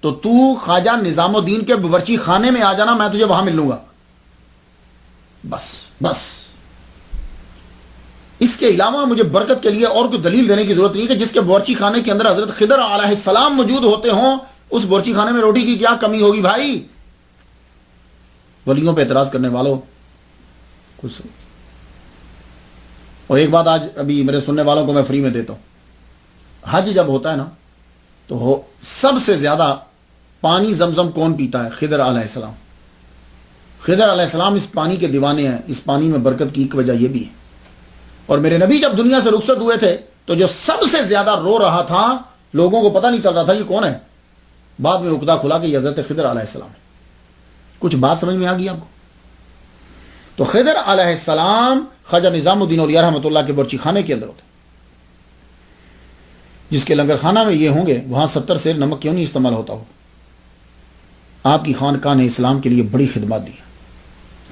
تو خواجہ نظام الدین کے باورچی خانے میں آ جانا، میں تجھے وہاں مل لوں گا. بس اس کے علاوہ مجھے برکت کے لیے اور کوئی دلیل دینے کی ضرورت نہیں کہ جس کے باورچی خانے کے اندر حضرت خضر علیہ السلام موجود ہوتے ہوں، اس باورچی خانے میں روٹی کی کیا کمی ہوگی بھائی؟ ولیوں پہ اعتراض کرنے والوں کچھ. اور ایک بات آج ابھی میرے سننے والوں کو میں فری میں دیتا ہوں. حج جب ہوتا ہے نا تو سب سے زیادہ پانی زمزم کون پیتا ہے؟ خضر علیہ السلام. خضر علیہ السلام اس پانی کے دیوانے ہیں. اس پانی میں برکت کی ایک وجہ یہ بھی ہے. اور میرے نبی جب دنیا سے رخصت ہوئے تھے تو جو سب سے زیادہ رو رہا تھا، لوگوں کو پتہ نہیں چل رہا تھا یہ کون ہے، بعد میں عقدہ کھلا کہ یہ حضرت خضر علیہ السلام ہے. کچھ بات سمجھ میں آ گئی آپ کو؟ تو خضر علیہ السلام خواجہ نظام الدین اولیاء رحمۃ اللہ کے باورچی خانے کے اندر ہوتے. جس کے لنگر خانہ میں یہ ہوں گے وہاں 70 سیر نمک کیوں نہیں استعمال ہوتا ہو؟ آپ کی خانقاہ نے اسلام کے لیے بڑی خدمات دی۔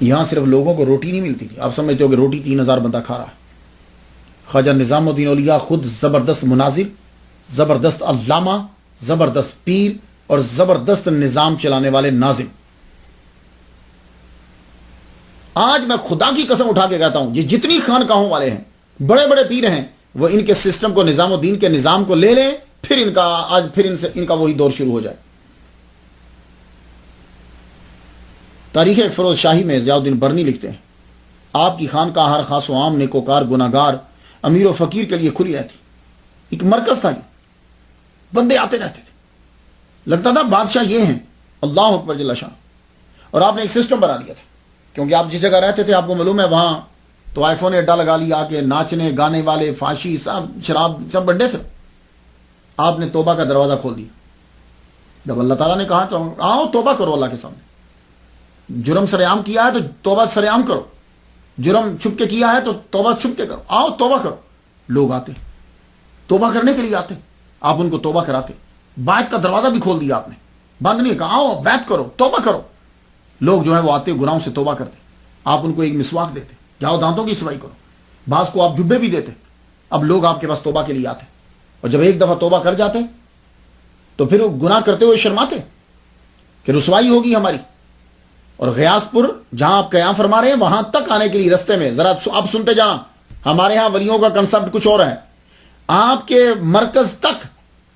یہاں صرف لوگوں کو روٹی نہیں ملتی تھی، آپ سمجھتے ہو کہ روٹی 3000 بندہ کھا رہا ہے۔ خواجہ نظام الدین اولیاء خود زبردست مناظر، زبردست علامہ، زبردست پیر اور زبردست نظام چلانے والے ناظم۔ آج میں خدا کی قسم اٹھا کے کہتا ہوں، یہ جتنی خانقاہوں والے ہیں، بڑے بڑے پیر ہیں، وہ ان کے سسٹم کو، نظام الدین کے نظام کو لے لیں، پھر ان کا وہی دور شروع ہو جائے۔ تاریخ فیروز شاہی میں ضیاء الدین برنی لکھتے ہیں، آپ کی خانقاہ ہر خاص و عام، نیکوکار، گناہگار، امیر و فقیر کے لیے کھلی رہتی۔ ایک مرکز تھا، یہ بندے آتے رہتے تھے، لگتا تھا بادشاہ یہ ہیں، اللہ اکبر جل شان۔ اور آپ نے ایک سسٹم بنا دیا تھا، کیونکہ آپ جس جگہ رہتے تھے آپ کو معلوم ہے وہاں تو آئی فون نے اڈا لگا لیا کہ ناچنے گانے والے، فاشی، سب شراب، سب بڑے سے۔ آپ نے توبہ کا دروازہ کھول دیا۔ جب اللہ تعالیٰ نے کہا تو آؤ توبہ کرو اللہ کے سامنے، جرم سرعام کیا ہے تو توبہ سرعام کرو، جرم چھپ کے کیا ہے تو توبہ چھپ کے کرو، آؤ توبہ کرو۔ لوگ آتے، توبہ کرنے کے لیے آتے، آپ ان کو توبہ کراتے۔ بیعت کا دروازہ بھی کھول دیا آپ نے، بند نہیں کہا آؤ بیعت کرو، توبہ کرو۔ لوگ جو ہے وہ آتے، گناہوں سے توبہ کرتے، آپ ان کو ایک مسواک دیتے، جاؤ دانتوں کی صفائی کرو۔ بعض کو آپ جبے بھی دیتے۔ اب لوگ آپ کے پاس توبہ کے لیے آتے، اور جب ایک دفعہ توبہ کر جاتے تو پھر وہ گناہ کرتے ہوئے شرماتے کہ رسوائی ہوگی ہماری۔ اور غیاث پور جہاں آپ قیام فرما رہے ہیں وہاں تک آنے کے لیے رستے میں ذرا آپ سنتے جائیں، ہمارے ہاں ولیوں کا کنسپٹ کچھ اور ہے۔ آپ کے مرکز تک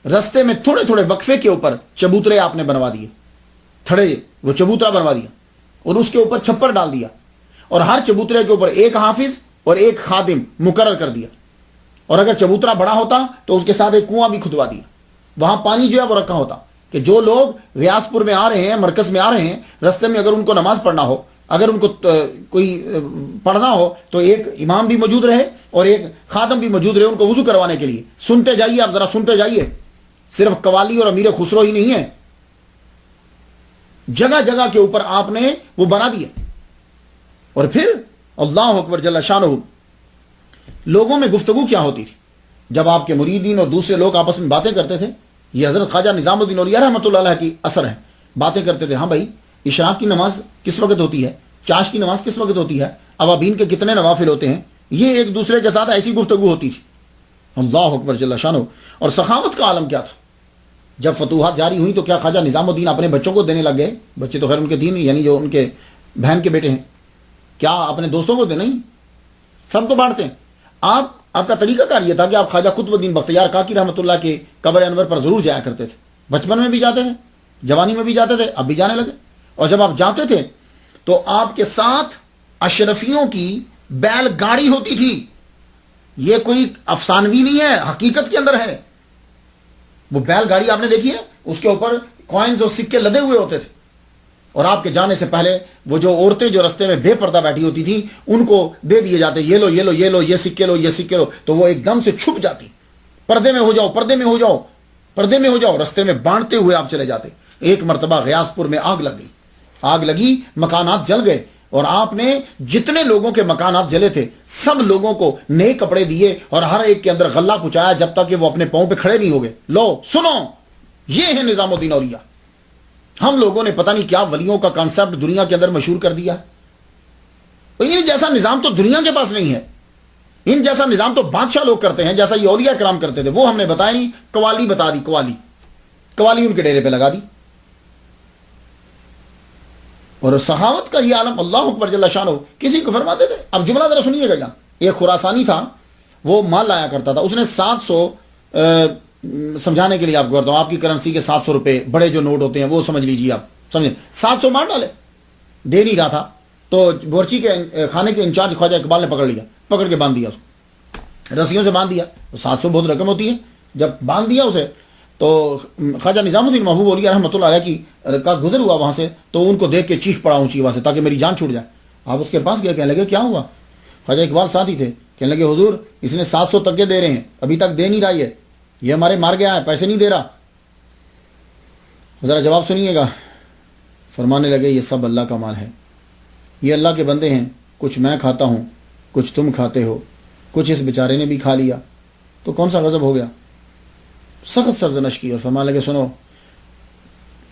رستے میں تھوڑے تھوڑے وقفے کے اوپر چبوترے آپ نے بنوا دیے، تھڑے وہ چبوترا بنوا دیا اور اس کے اوپر چھپر ڈال دیا، اور ہر چبوترے کے اوپر ایک حافظ اور ایک خادم مقرر کر دیا۔ اور اگر چبوترا بڑا ہوتا تو اس کے ساتھ ایک کنواں بھی کھدوا دیا، وہاں پانی جو ہے وہ رکھا ہوتا کہ جو لوگ ریاض پور میں آ رہے ہیں، مرکز میں آ رہے ہیں، رستے میں اگر ان کو نماز پڑھنا ہو، اگر ان کو کوئی پڑھنا ہو تو ایک امام بھی موجود رہے اور ایک خادم بھی موجود رہے ان کو وضو کروانے کے لیے۔ سنتے جائیے، آپ ذرا سنتے جائیے، صرف قوالی اور امیر خسرو ہی نہیں ہے، جگہ جگہ کے اوپر آپ نے وہ بنا دیا۔ اور پھر اللہ اکبر جل شانہ، لوگوں میں گفتگو کیا ہوتی تھی جب آپ کے مریدین اور دوسرے لوگ آپس میں باتیں کرتے تھے؟ یہ حضرت خواجہ نظام الدین اولیاء رحمۃ اللہ علیہ کی اثر ہے۔ باتیں کرتے تھے، ہاں بھائی اشراق کی نماز کس وقت ہوتی ہے، چاش کی نماز کس وقت ہوتی ہے، اوابین کے کتنے نوافل ہوتے ہیں، یہ ایک دوسرے کے ساتھ ایسی گفتگو ہوتی تھی۔ اللہ اکبر جل شانہ۔ اور سخاوت کا عالم کیا تھا؟ جب فتوحات جاری ہوئی تو کیا خواجہ نظام الدین اپنے بچوں کو دینے لگ گئے؟ بچے تو خیر ان کے دین، یعنی جو ان کے بہن کے بیٹے ہیں، کیا اپنے دوستوں کو دے؟ نہیں، سب کو بانٹتے ہیں۔ آپ کا طریقہ کار یہ تھا کہ آپ خواجہ قطب الدین بختیار کاکی رحمۃ اللہ کے قبر انور پر ضرور جایا کرتے تھے۔ بچپن میں بھی جاتے تھے، جوانی میں بھی جاتے تھے، اب بھی جانے لگے۔ اور جب آپ جاتے تھے تو آپ کے ساتھ اشرفیوں کی بیل گاڑی ہوتی تھی۔ یہ کوئی افسانوی نہیں ہے، حقیقت کے اندر ہے۔ وہ بیل گاڑی آپ نے دیکھی ہے، اس کے اوپر کوائنز اور سکے لدے ہوئے ہوتے تھے، اور آپ کے جانے سے پہلے وہ جو عورتیں جو رستے میں بے پردہ بیٹھی ہوتی تھیں ان کو دے دیے جاتے، یہ لو یہ لو یہ لو، یہ سکے لو یہ سکے لو، تو وہ ایک دم سے چھپ جاتی، پردے میں ہو جاؤ پردے میں ہو جاؤ پردے میں ہو جاؤ، رستے میں بانٹتے ہوئے آپ چلے جاتے۔ ایک مرتبہ غیاث پور میں آگ لگ گئی، آگ لگی، مکانات جل گئے، اور آپ نے جتنے لوگوں کے مکانات جلے تھے سب لوگوں کو نئے کپڑے دیے اور ہر ایک کے اندر غلہ پہنچایا جب تک کہ وہ اپنے پاؤں پہ کھڑے نہیں ہو گئے۔ لو سنو، یہ ہے نظام الدین اولیاء۔ ہم لوگوں نے پتہ نہیں کیا ولیوں کا کانسیپٹ دنیا کے اندر مشہور کر دیا۔ ان جیسا نظام تو دنیا کے پاس نہیں ہے، ان جیسا نظام تو بادشاہ لوگ کرتے ہیں، جیسا یہ اولیاء کرام کرتے تھے وہ ہم نے بتایا نہیں۔ قوالی بتا دی، قوالی ان کے ڈیرے پہ لگا دی۔ اور سخاوت کا یہ عالم، اللہ اکبر جل شانہ، کسی کو فرماتے تھے۔ اب جملہ ذرا سنیے گا یہاں، ایک خراسانی تھا، وہ مال لایا کرتا تھا، اس نے 700 سمجھانے کے لیے آپ کو کرتا ہوں، آپ کی کرنسی کے 700 روپے بڑے جو نوٹ ہوتے ہیں وہ سمجھ لیجیے، آپ سمجھیں، 700 مار ڈالے، دے نہیں رہا تھا، تو بورچی کے خانے کے انچارج خواجہ اقبال نے پکڑ لیا، پکڑ کے باندھ دیا، اس کو رسیوں سے باندھ دیا۔ 700 بہت رقم ہوتی ہے، جب باندھ دیا اسے تو خواجہ نظام الدین محبوب اولیاء رحمۃ اللہ علیہ کا گزر ہوا وہاں سے، تو ان کو دیکھ کے چیخ پڑا اونچی آواز سے تاکہ میری جان چھوٹ جائے۔ آپ اس کے پاس گئے، کہنے لگے کیا ہوا؟ خواجہ اقبال ساتھ ہی تھے، کہنے لگے حضور اس نے 700 تک کے دے رہے ہیں، ابھی تک دے نہیں رہا، یہ ہمارے مار گیا ہے، پیسے نہیں دے رہا۔ ذرا جواب سنیے گا۔ فرمانے لگے یہ سب اللہ کا مال ہے، یہ اللہ کے بندے ہیں، کچھ میں کھاتا ہوں، کچھ تم کھاتے ہو، کچھ اس بیچارے نے بھی کھا لیا، تو کون سا غضب ہو گیا؟ سخت سرزنش کی اور فرمانے لگے سنو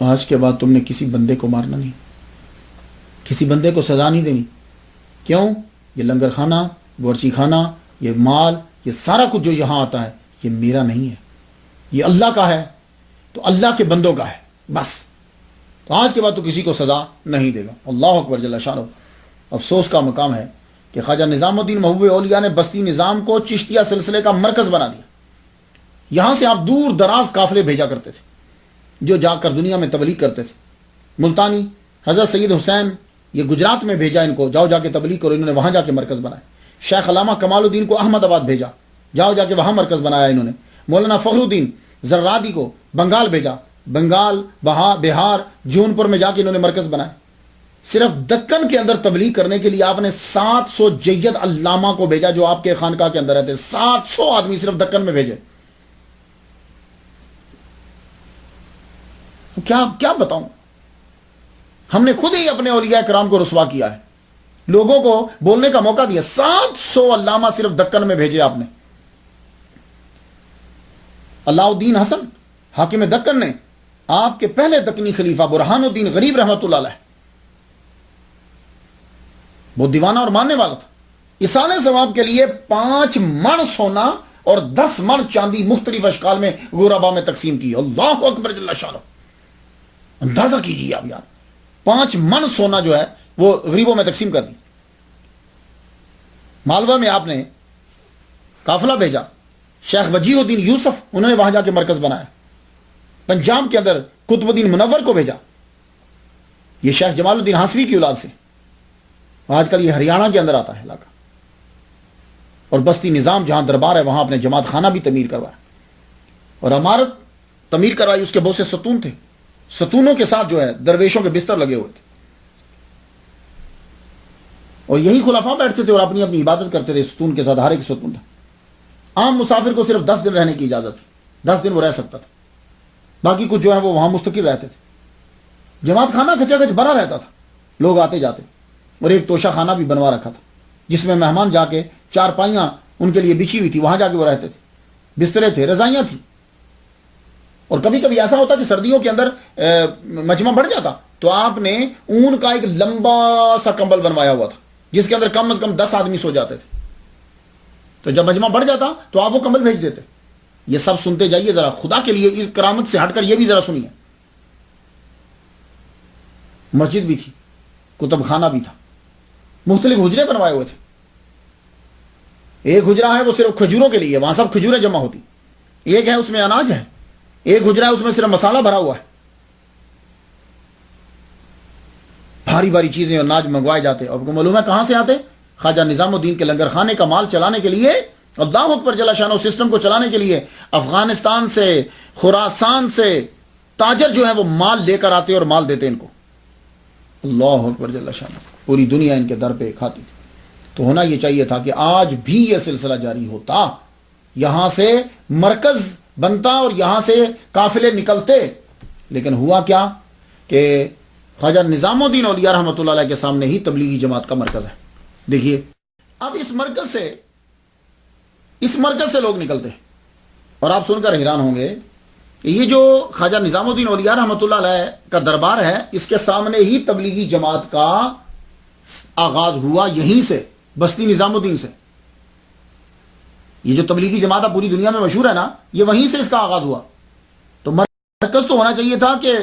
آج کے بعد تم نے کسی بندے کو مارنا نہیں، کسی بندے کو سزا نہیں دینی. کیوں؟ یہ لنگر خانہ، بورچی خانہ، یہ مال، یہ سارا کچھ جو یہاں آتا ہے یہ میرا نہیں ہے، یہ اللہ کا ہے، تو اللہ کے بندوں کا ہے بس. تو آج کے بعد تو کسی کو سزا نہیں دے گا. اللہ اکبر جل شانہ. افسوس کا مقام ہے کہ خواجہ نظام الدین محبوب اولیاء نے بستی نظام کو چشتیہ سلسلے کا مرکز بنا دیا. یہاں سے آپ دور دراز قافلے بھیجا کرتے تھے جو جا کر دنیا میں تبلیغ کرتے تھے. ملتانی حضرت سید حسین، یہ گجرات میں بھیجا ان کو، جاؤ جا کے تبلیغ کرو. انہوں نے وہاں جا کے مرکز بنایا. شیخ علامہ کمال الدین کو احمد آباد بھیجا، جاؤ جا کے وہاں مرکز بنایا انہوں نے. مولانا فخر الدین زرادی کو بنگال بھیجا، بنگال، بہار، جون پور میں جا کے انہوں نے مرکز بنایا. صرف دکن کے اندر تبلیغ کرنے کے لیے آپ نے 700 جید علامہ کو بھیجا جو آپ کے خانقاہ کے اندر رہتے. 700 آدمی صرف دکن میں بھیجے. کیا بتاؤں، ہم نے خود ہی اپنے اولیاء کرام کو رسوا کیا ہے، لوگوں کو بولنے کا موقع دیا. 700 علامہ صرف دکن میں بھیجے آپ نے. اللہ الدین حسن حاکم دکن نے، آپ کے پہلے دکنی خلیفہ برہان الدین غریب رحمۃ اللہ علیہ، وہ دیوانہ اور ماننے والا تھا. اصالہ ثواب کے لیے 5 من سونا اور 10 من چاندی مختلف اشکال میں غربا میں تقسیم کی. اللہ اکبر جل شانہ. اندازہ کیجیے آپ یار، 5 من سونا جو ہے وہ غریبوں میں تقسیم کر دی. مالوہ میں آپ نے قافلہ بھیجا، شیخ وجیہ الدین یوسف، انہوں نے وہاں جا کے مرکز بنایا. پنجاب کے اندر قطب الدین منور کو بھیجا، یہ شیخ جمال الدین ہانسوی کی اولاد سے، آج کل یہ ہریانہ کے اندر آتا ہے علاقہ. اور بستی نظام جہاں دربار ہے وہاں اپنے جماعت خانہ بھی تعمیر کروایا اور عمارت تعمیر کروائی. اس کے بہت سے ستون تھے، ستونوں کے ساتھ جو ہے درویشوں کے بستر لگے ہوئے تھے اور یہی خلفاء بیٹھتے تھے اور اپنی اپنی عبادت کرتے تھے. ستون کے ساتھ ہر ایک ستون تھا. عام مسافر کو صرف 10 دن رہنے کی اجازت تھی، 10 دن وہ رہ سکتا تھا، باقی کچھ جو ہے وہ وہاں مستقل رہتے تھے. جماعت خانہ کھچا کھچ بھرا رہتا تھا، لوگ آتے جاتے، اور ایک توشہ خانہ بھی بنوا رکھا تھا جس میں مہمان جا کے چارپائیاں ان کے لیے بچھی ہوئی تھی، وہاں جا کے وہ رہتے تھے. بسترے تھے، رضائیاں تھیں. اور کبھی کبھی ایسا ہوتا کہ سردیوں کے اندر مجمع بڑھ جاتا تو آپ نے اون کا ایک لمبا سا کمبل بنوایا ہوا تھا جس کے اندر کم از کم 10 آدمی سو جاتے تھے. تو جب مجمع بڑھ جاتا تو آپ وہ کمبل بھیج دیتے. یہ سب سنتے جائیے ذرا، خدا کے لیے اس کرامت سے ہٹ کر یہ بھی ذرا سنیے. مسجد بھی تھی، کتب خانہ بھی تھا، مختلف حجرے بنوائے ہوئے تھے. ایک حجرہ ہے وہ صرف کھجوروں کے لیے، وہاں سب کھجوریں جمع ہوتی. ایک ہے اس میں اناج ہے، ایک حجرہ ہے اس میں صرف مسالہ بھرا ہوا ہے. بھاری بھاری چیزیں اور اناج منگوائے جاتے. اور معلوم ہے کہاں سے آتے؟ خواجہ نظام الدین کے لنگر خانے کا مال چلانے کے لیے، اللہ اکبر جل شانہ، سسٹم کو چلانے کے لیے افغانستان سے، خراسان سے تاجر جو ہے وہ مال لے کر آتے اور مال دیتے ان کو. اللہ اکبر جل شانہ. پوری دنیا ان کے در پہ کھاتی. تو ہونا یہ چاہیے تھا کہ آج بھی یہ سلسلہ جاری ہوتا، یہاں سے مرکز بنتا اور یہاں سے قافلے نکلتے. لیکن ہوا کیا کہ خواجہ نظام الدین اولیاء رحمۃ اللہ علیہ کے سامنے ہی تبلیغی جماعت کا مرکز ہے. دیکھیے اب اس مرکز سے لوگ نکلتے ہیں اور آپ سن کر حیران ہوں گے کہ یہ جو خواجہ نظام الدین اولیاء رحمۃ اللہ علیہ کا دربار ہے، اس کے سامنے ہی تبلیغی جماعت کا آغاز ہوا، یہیں سے، بستی نظام الدین سے. یہ جو تبلیغی جماعت پوری دنیا میں مشہور ہے نا، یہ وہیں سے اس کا آغاز ہوا. تو مرکز تو ہونا چاہیے تھا کہ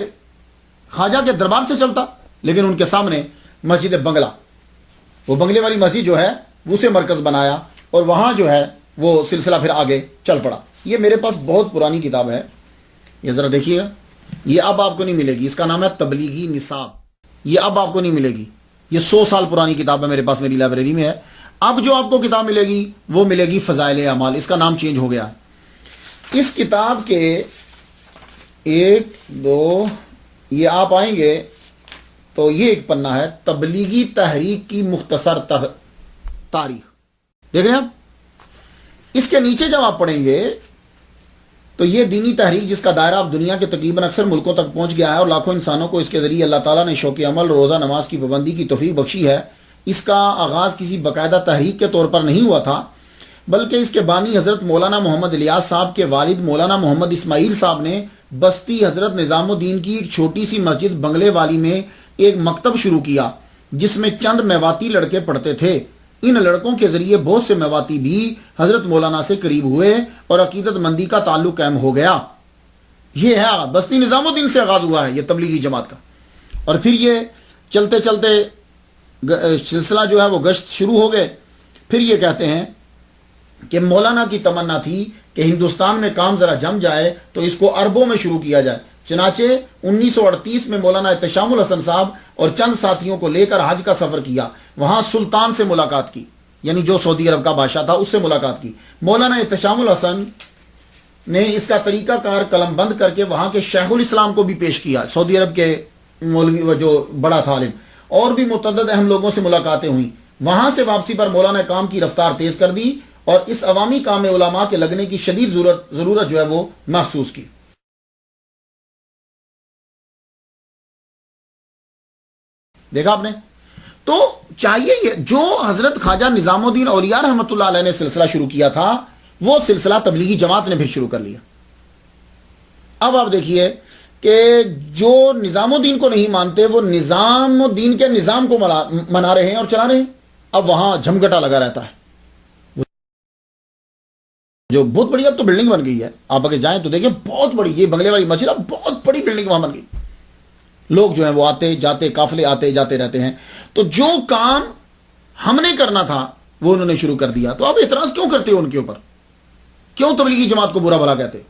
خواجہ کے دربار سے چلتا، لیکن ان کے سامنے مسجد بنگلہ، وہ بنگلے والی مسجد جو ہے اسے مرکز بنایا اور وہاں جو ہے وہ سلسلہ پھر آگے چل پڑا. یہ میرے پاس بہت پرانی کتاب ہے، یہ ذرا دیکھیے گا. یہ اب آپ کو نہیں ملے گی، اس کا نام ہے تبلیغی نصاب. یہ اب آپ کو نہیں ملے گی، یہ 100 سال پرانی کتاب ہے میرے پاس، میری لائبریری میں ہے. اب جو آپ کو کتاب ملے گی وہ ملے گی فضائل اعمال. اس کا نام چینج ہو گیا. اس کتاب کے 1 2 یہ آپ آئیں گے تو یہ ایک پنہ ہے، تبلیغی تحریک کی مختصر تاریخ. دیکھ رہے ہیں آپ؟ اس کے نیچے جب آپ پڑھیں گے تو یہ دینی تحریک جس کا دائرہ اب دنیا کے تقریباً اکثر ملکوں تک پہنچ گیا ہے اور لاکھوں انسانوں کو اس کے ذریعے اللہ تعالیٰ نے شوق عمل، روزہ نماز کی پابندی کی توفیق بخشی ہے. اس کا آغاز کسی باقاعدہ تحریک کے طور پر نہیں ہوا تھا، بلکہ اس کے بانی حضرت مولانا محمد الیاس صاحب کے والد مولانا محمد اسماعیل صاحب نے بستی حضرت نظام الدین کی ایک چھوٹی سی مسجد بنگلے والی میں ایک مکتب شروع کیا جس میں چند میواتی لڑکے پڑھتے تھے۔ ان لڑکوں کے ذریعے بہت سے میواتی بھی حضرت مولانا سے قریب ہوئے اور عقیدت مندی کا تعلق قائم ہو گیا۔ یہ ہے بستی نظام الدین سے آغاز ہوا ہے یہ تبلیغی جماعت کا، اور پھر یہ چلتے چلتے سلسلہ جو ہے وہ گشت شروع ہو گئے۔ پھر یہ کہتے ہیں کہ مولانا کی تمنا تھی کہ ہندوستان میں کام ذرا جم جائے تو اس کو عربوں میں شروع کیا جائے۔ چنانچہ 1938 میں مولانا احتشام الحسن صاحب اور چند ساتھیوں کو لے کر حج کا سفر کیا۔ وہاں سلطان سے ملاقات کی، یعنی جو سعودی عرب کا بادشاہ تھا اس سے ملاقات کی۔ مولانا احتشام الحسن نے اس کا طریقہ کار قلم بند کر کے وہاں کے شیخ الاسلام کو بھی پیش کیا، سعودی عرب کے مولوی جو بڑا تھا عالم، اور بھی متعدد اہم لوگوں سے ملاقاتیں ہوئیں۔ وہاں سے واپسی پر مولانا کام کی رفتار تیز کر دی اور اس عوامی کام میں علماء کے لگنے کی شدید ضرورت جو ہے وہ محسوس کی۔ دیکھا آپ نے؟ تو چاہیے یہ جو حضرت خواجہ نظام الدین اولیاء رحمۃ اللہ علیہ نے سلسلہ شروع کیا تھا وہ سلسلہ تبلیغی جماعت نے پھر شروع کر لیا۔ اب آپ دیکھیے کہ جو نظام الدین کو نہیں مانتے وہ نظام الدین کے نظام کو منا رہے ہیں اور چلا رہے ہیں۔ اب وہاں جھمگٹا لگا رہتا ہے، جو بہت بڑی اب تو بلڈنگ بن گئی ہے، آپ اگر جائیں تو دیکھیں بہت بڑی، یہ بنگلے والی مسجد اب بہت بڑی بلڈنگ وہاں بن گئی۔ لوگ جو ہیں وہ آتے جاتے، قافلے آتے جاتے رہتے ہیں۔ تو جو کام ہم نے کرنا تھا وہ انہوں نے شروع کر دیا، تو آپ اعتراض کیوں کرتے ہو ان کے اوپر؟ کیوں تبلیغی جماعت کو برا بھلا کہتے؟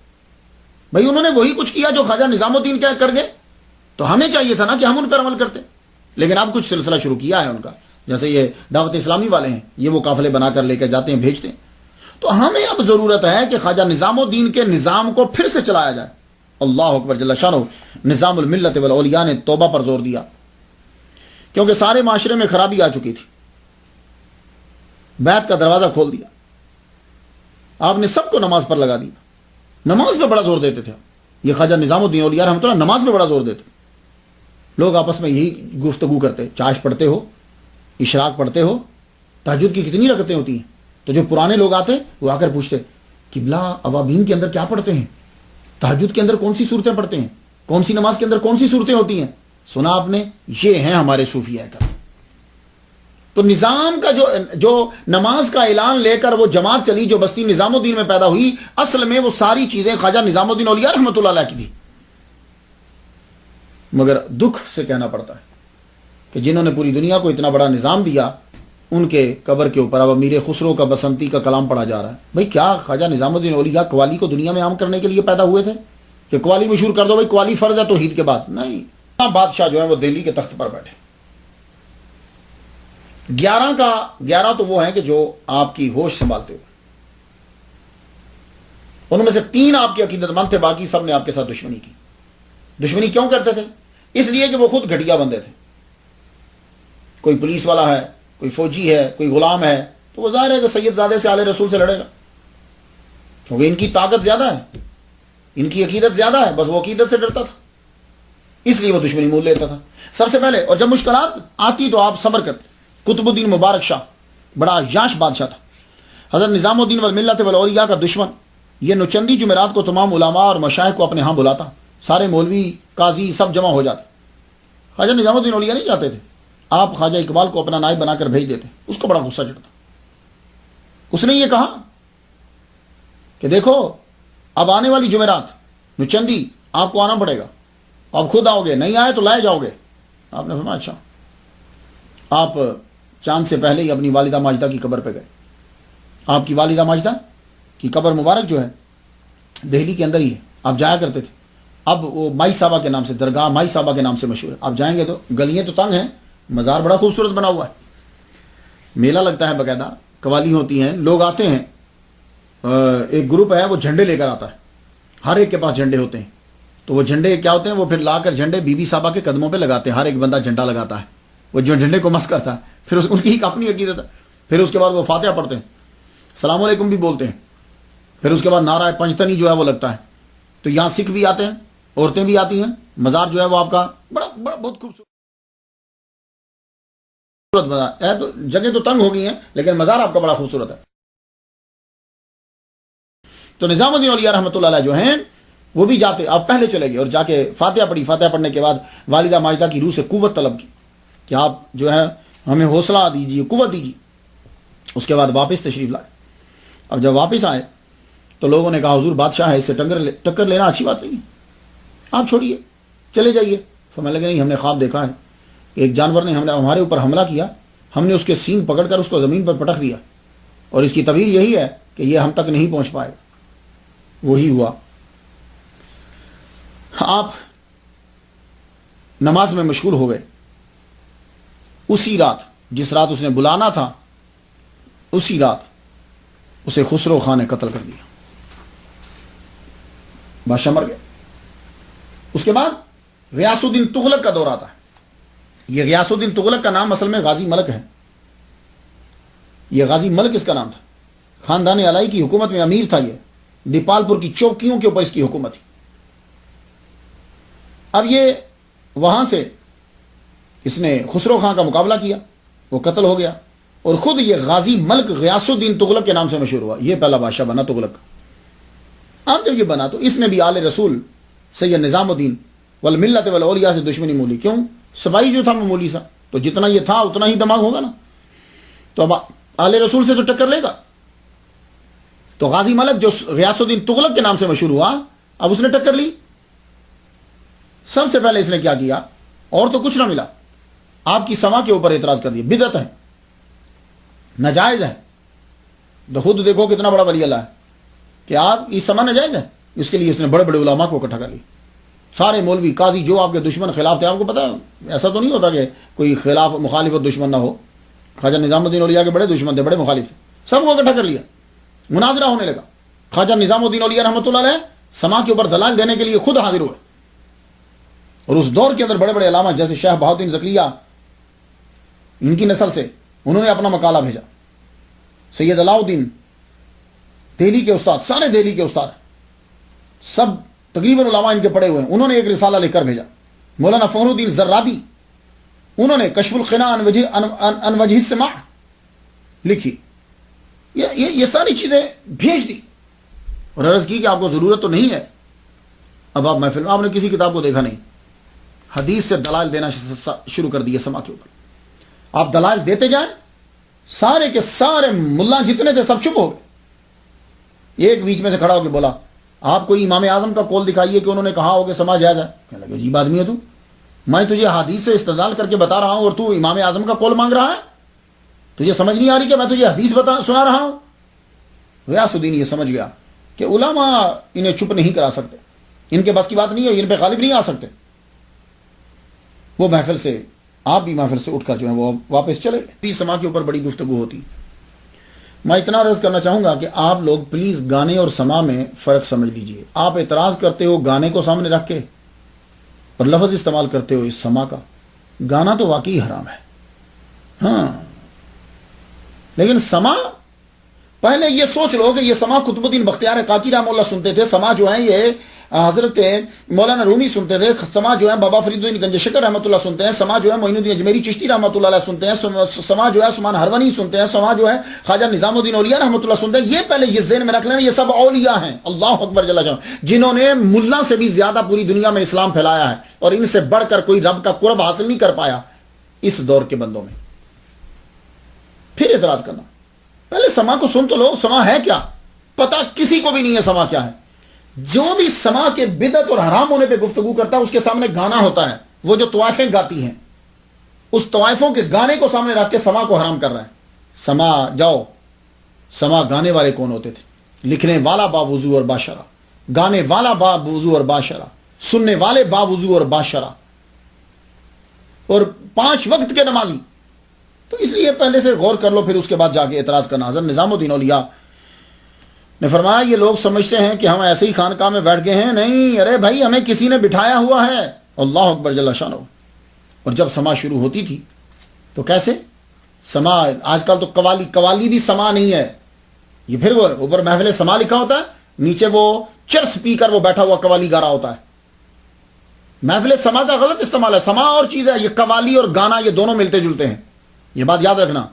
بھائی انہوں نے وہی کچھ کیا جو خواجہ نظام الدین کیا کر گئے، تو ہمیں چاہیے تھا نا کہ ہم ان پر عمل کرتے، لیکن اب کچھ سلسلہ شروع کیا ہے ان کا، جیسے یہ دعوت اسلامی والے ہیں، یہ وہ قافلے بنا کر لے کے جاتے ہیں، بھیجتے ہیں۔ تو ہمیں اب ضرورت ہے کہ خواجہ نظام الدین کے نظام کو پھر سے چلایا جائے۔ اللہ اکبر جل شانہ۔ نظام الملت والاولیاء نے توبہ پر زور دیا، کیونکہ سارے معاشرے میں خرابی آ چکی تھی۔ بیعت کا دروازہ کھول دیا، آپ نے سب کو نماز پر لگا دیا۔ نماز پہ بڑا زور دیتے تھے یہ خواجہ نظام الدین اولیاء رحمۃ اللہ، نماز پہ بڑا زور دیتے۔ لوگ آپس میں یہی گفتگو کرتے، چاش پڑھتے ہو، اشراق پڑھتے ہو، تہجد کی کتنی رکعتیں ہوتی ہیں؟ تو جو پرانے لوگ آتے وہ آ کر پوچھتے قبلہ اوابین کے اندر کیا پڑھتے ہیں، تہجد کے اندر کون سی صورتیں پڑھتے ہیں، کون سی نماز کے اندر کون سی صورتیں ہوتی ہیں؟ سنا آپ نے؟ یہ ہیں ہمارے صوفیاء کرام۔ تو نظام کا جو نماز کا اعلان لے کر وہ جماعت چلی جو بستی نظام الدین میں پیدا ہوئی، اصل میں وہ ساری چیزیں خواجہ نظام الدین اولیاء رحمۃ اللہ علیہ کی تھی۔ مگر دکھ سے کہنا پڑتا ہے کہ جنہوں نے پوری دنیا کو اتنا بڑا نظام دیا، ان کے قبر کے اوپر اب امیر خسرو کا بسنتی کا کلام پڑھا جا رہا ہے۔ بھئی کیا خواجہ نظام الدین اولیاء قوالی کو دنیا میں عام کرنے کے لیے پیدا ہوئے تھے کہ قوالی مشہور کر دو، بھئی قوالی فرض ہے توحید کے بعد؟ نہیں، بادشاہ جو ہے وہ دہلی کے تخت پر بیٹھے۔ 11 تو وہ ہیں کہ جو آپ کی ہوش سنبھالتے ہوئے، ان میں سے 3 آپ کے عقیدت مند تھے، باقی سب نے آپ کے ساتھ دشمنی کی۔ دشمنی کیوں کرتے تھے؟ اس لیے کہ وہ خود گھٹیا بندے تھے۔ کوئی پولیس والا ہے، کوئی فوجی ہے، کوئی غلام ہے، تو وہ ظاہر ہے کہ سید زادے سے آل رسول سے لڑے گا، کیونکہ ان کی طاقت زیادہ ہے، ان کی عقیدت زیادہ ہے، بس وہ عقیدت سے ڈرتا تھا، اس لیے وہ دشمنی مول لیتا تھا سب سے پہلے۔ اور جب مشکلات آتی تو آپ صبر کرتے۔ قطب الدین مبارک شاہ بڑا یاش بادشاہ تھا، حضرت نظام الدین والملت والاولیاء کا دشمن۔ یہ نوچندی جمعرات کو تمام علماء اور مشائخ کو اپنے ہاں بلاتا، سارے مولوی قاضی سب جمع ہو جاتے۔ خواجہ نظام الدین اولیاء نہیں جاتے تھے، آپ خواجہ اقبال کو اپنا نائب بنا کر بھیج دیتے، اس کو بڑا غصہ چڑھتا۔ اس نے یہ کہا کہ دیکھو اب آنے والی جمعرات نوچندی آپ کو آنا پڑے گا، آپ خود آؤ گے، نہیں آئے تو لائے جاؤ گے۔ آپ نے فرمایا اچھا۔ آپ چاند سے پہلے ہی اپنی والدہ ماجدہ کی قبر پہ گئے۔ آپ کی والدہ ماجدہ کی قبر مبارک جو ہے دہلی کے اندر ہی ہے، آپ جایا کرتے تھے۔ اب وہ مائی صاحبہ کے نام سے، درگاہ مائی صاحبہ کے نام سے مشہور ہے، آپ جائیں گے تو گلیاں تو تنگ ہیں، مزار بڑا خوبصورت بنا ہوا ہے، میلہ لگتا ہے، باقاعدہ قوالی ہوتی ہیں، لوگ آتے ہیں، ایک گروپ ہے وہ جھنڈے لے کر آتا ہے، ہر ایک کے پاس جھنڈے ہوتے ہیں، تو وہ جھنڈے کیا ہوتے ہیں، وہ پھر لا کر جھنڈے بی بی صاحبہ کے قدموں پہ لگاتے ہیں، ہر ایک بندہ جھنڈا لگاتا ہے، وہ جو جھنڈے کو مس کرتا ہے، پھر ان کی ایک اپنی عقیدت ہے، پھر اس کے بعد وہ فاتحہ پڑھتے ہیں، السلام علیکم بھی بولتے ہیں، پھر اس کے بعد نعرہ پنجتنی جو ہے وہ لگتا ہے۔ تو یہاں سکھ بھی آتے ہیں، عورتیں بھی آتی ہیں، مزار جو ہے وہ آپ کا بڑا بہت خوبصورت ہے، تو جگہ تو تنگ ہو گئی ہیں لیکن مزار آپ کا بڑا خوبصورت ہے۔ تو نظام الدین اولیاء رحمۃ اللہ علیہ جو ہیں وہ بھی جاتے، آپ پہلے چلے گئے اور جا کے فاتحہ پڑھی، فاتحہ پڑھنے کے بعد والدہ ماجدہ کی روح سے قوت طلب کی کہ آپ جو ہے ہمیں حوصلہ دیجیے، قوت دیجیے. اس کے بعد واپس تشریف لائے. اب جب واپس آئے تو لوگوں نے کہا حضور بادشاہ ہے، اس سے ٹکر لینا اچھی بات نہیں ہے، آپ چھوڑیے چلے جائیے. فرمانے لگے نہیں، ہم نے خواب دیکھا ہے کہ ایک جانور نے ہمارے اوپر حملہ کیا، ہم نے اس کے سینگ پکڑ کر اس کو زمین پر پٹک دیا، اور اس کی تعبیر یہی ہے کہ یہ ہم تک نہیں پہنچ پائے. وہی ہوا. آپ نماز میں مشغول ہو گئے. اسی رات جس رات اس نے بلانا تھا، اسی رات اسے خسرو خان نے قتل کر دیا. بادشاہ مر گئے. اس کے بعد غیاث الدین تغلق کا دور آتا ہے. یہ غیاث الدین تغلق کا نام اصل میں غازی ملک ہے. یہ غازی ملک اس کا نام تھا. خاندان علائی کی حکومت میں امیر تھا. یہ دیپال پور کی چوکیوں کے اوپر اس کی حکومت تھی. اب یہ وہاں سے اس نے خسرو خان کا مقابلہ کیا، وہ قتل ہو گیا، اور خود یہ غازی ملک غیاث الدین تغلق کے نام سے مشہور ہوا. یہ پہلا بادشاہ بنا تغلق. اب جب یہ بنا تو اس نے بھی آل رسول سید نظام الدین والملت والاولیاء سے دشمنی مولی. کیوں؟ سپاہی جو تھا معمولی سا، تو جتنا یہ تھا اتنا ہی دماغ ہوگا نا. تو اب آل رسول سے تو ٹکر لے گا. تو غازی ملک جو غیاث الدین تغلق کے نام سے مشہور ہوا، اب اس نے ٹکر لی. سب سے پہلے اس نے کیا کیا؟ اور تو کچھ نہ ملا، آپ کی سما کے اوپر اعتراض کر دیا. بدعت ہے، ناجائز ہے. تو خود دیکھو کتنا بڑا ولی اللہ ہے کہ آپ یہ سما ناجائز ہے. اس کے لیے اس نے بڑے بڑے علماء کو اکٹھا کر لی. سارے مولوی قاضی جو آپ کے دشمن خلاف تھے. آپ کو پتا ایسا تو نہیں ہوتا کہ کوئی خلاف مخالف اور دشمن نہ ہو. خواجہ نظام الدین اولیاء کے بڑے دشمن تھے، بڑے مخالف تھے. سب کو اکٹھا کر لیا. مناظرہ ہونے لگا. خواجہ نظام الدین اولیاء رحمۃ اللہ علیہ سما کے اوپر دلائل دینے کے لیے خود حاضر ہوئے. اور اس دور کے اندر بڑے بڑے علامہ جیسے شیخ بہاؤالدین زکریا، ان کی نسل سے انہوں نے اپنا مقالہ بھیجا. سید علاؤالدین دہلی کے استاد، سارے دہلی کے استاد سب تقریباً علماء ان کے پڑے ہوئے ہیں، انہوں نے ایک رسالہ لکھ کر بھیجا. مولانا فخر الدین زرادی انہوں نے کشف القناع عن وجہ السماع لکھی. یہ ساری چیزیں بھیج دی اور عرض کی کہ آپ کو ضرورت تو نہیں ہے. اب آپ محفل میں آپ نے کسی کتاب کو دیکھا نہیں، حدیث سے دلائل دینا شروع کر دیے سما کے اوپر. آپ دلائل دیتے جائیں، سارے کے سارے ملا جتنے تھے سب چپ ہو گئے. ایک بیچ میں سے کھڑا ہو کے بولا آپ کوئی امام اعظم کا قول دکھائیے کہ انہوں نے کہا ہو کہ سما جائز ہے. کہنے لگے عجیب آدمی ہے تو، میں تجھے حدیث سے استدلال کر کے بتا رہا ہوں اور تو امام اعظم کا قول مانگ رہا ہے. تجھے سمجھ نہیں آ رہی کہ میں تجھے حدیث سنا رہا ہوں. غیاث الدین یہ سمجھ گیا کہ علماء انہیں چپ نہیں کرا سکتے، ان کے بس کی بات نہیں ہے، ان پہ غالب نہیں آ سکتے. وہ محفل سے، آپ بھی محفل سے اٹھ کر جو ہے وہ واپس چلے گئے. سما کے اوپر بڑی گفتگو ہوتی. میں اتنا عرض کرنا چاہوں گا کہ آپ لوگ پلیز گانے اور سما میں فرق سمجھ لیجئے. آپ اعتراض کرتے ہو گانے کو سامنے رکھ کے اور لفظ استعمال کرتے ہو اس سما کا. گانا تو واقعی حرام ہے، ہاں، لیکن سما پہلے یہ سوچ لو کہ یہ سما قطب الدین بختیار کاکی رحمہ اللہ سنتے تھے. سما جو ہے یہ حضرت مولانا رومی سنتے تھے. سما جو ہے بابا فرید الدین گنج شکر رحمۃ اللہ سنتے ہیں. سما جو ہے معین الدین اجمیری چشتی رحمۃ اللہ علیہ سنتے ہیں. سما جو ہے عثمان ہروانی سنتے ہیں. سما جو ہے خواجہ نظام الدین اولیاء رحمۃ اللہ سنتے ہیں. یہ پہلے یہ ذہن میں رکھ لینا، یہ سب اولیاء ہیں. اللہ اکبر جل جلالہ، جنہوں نے ملا سے بھی زیادہ پوری دنیا میں اسلام پھیلایا ہے اور ان سے بڑھ کر کوئی رب کا قرب حاصل نہیں کر پایا اس دور کے بندوں میں. پھر اعتراض کرنا، پہلے سما کو سن تو لو. سما ہے کیا؟ پتا کسی کو بھی نہیں ہے سما کیا ہے. جو بھی سما کے بدعت اور حرام ہونے پہ گفتگو کرتا ہے اس کے سامنے گانا ہوتا ہے. وہ جو طوائفیں گاتی ہیں اس طوائفوں کے گانے کو سامنے رکھ کے سما کو حرام کر رہا ہے. سما جاؤ، سما گانے والے کون ہوتے تھے؟ لکھنے والا باوضو اور باشرہ، گانے والا باوضو اور باشرہ، سننے والے باوضو اور باشرہ، اور 5 وقت کے نمازی. تو اس لیے پہلے سے غور کر لو، پھر اس کے بعد جا کے اعتراض کرنا. حضرت نظام الدین اولیاء نے فرمایا یہ لوگ سمجھتے ہیں کہ ہم ایسے ہی خانقاہ میں بیٹھ گئے ہیں. نہیں، ارے بھائی ہمیں کسی نے بٹھایا ہوا ہے. اللہ اکبر جل شانہ. اور جب سما شروع ہوتی تھی تو کیسے سما، آج کل تو قوالی بھی سما نہیں ہے. یہ پھر وہ اوپر محفل سما لکھا ہوتا ہے، نیچے وہ چرس پی کر وہ بیٹھا ہوا قوالی گا رہا ہوتا ہے. محفل سما کا غلط استعمال ہے. سما اور چیز ہے، یہ قوالی اور گانا یہ دونوں ملتے جلتے ہیں. یہ بات یاد رکھنا.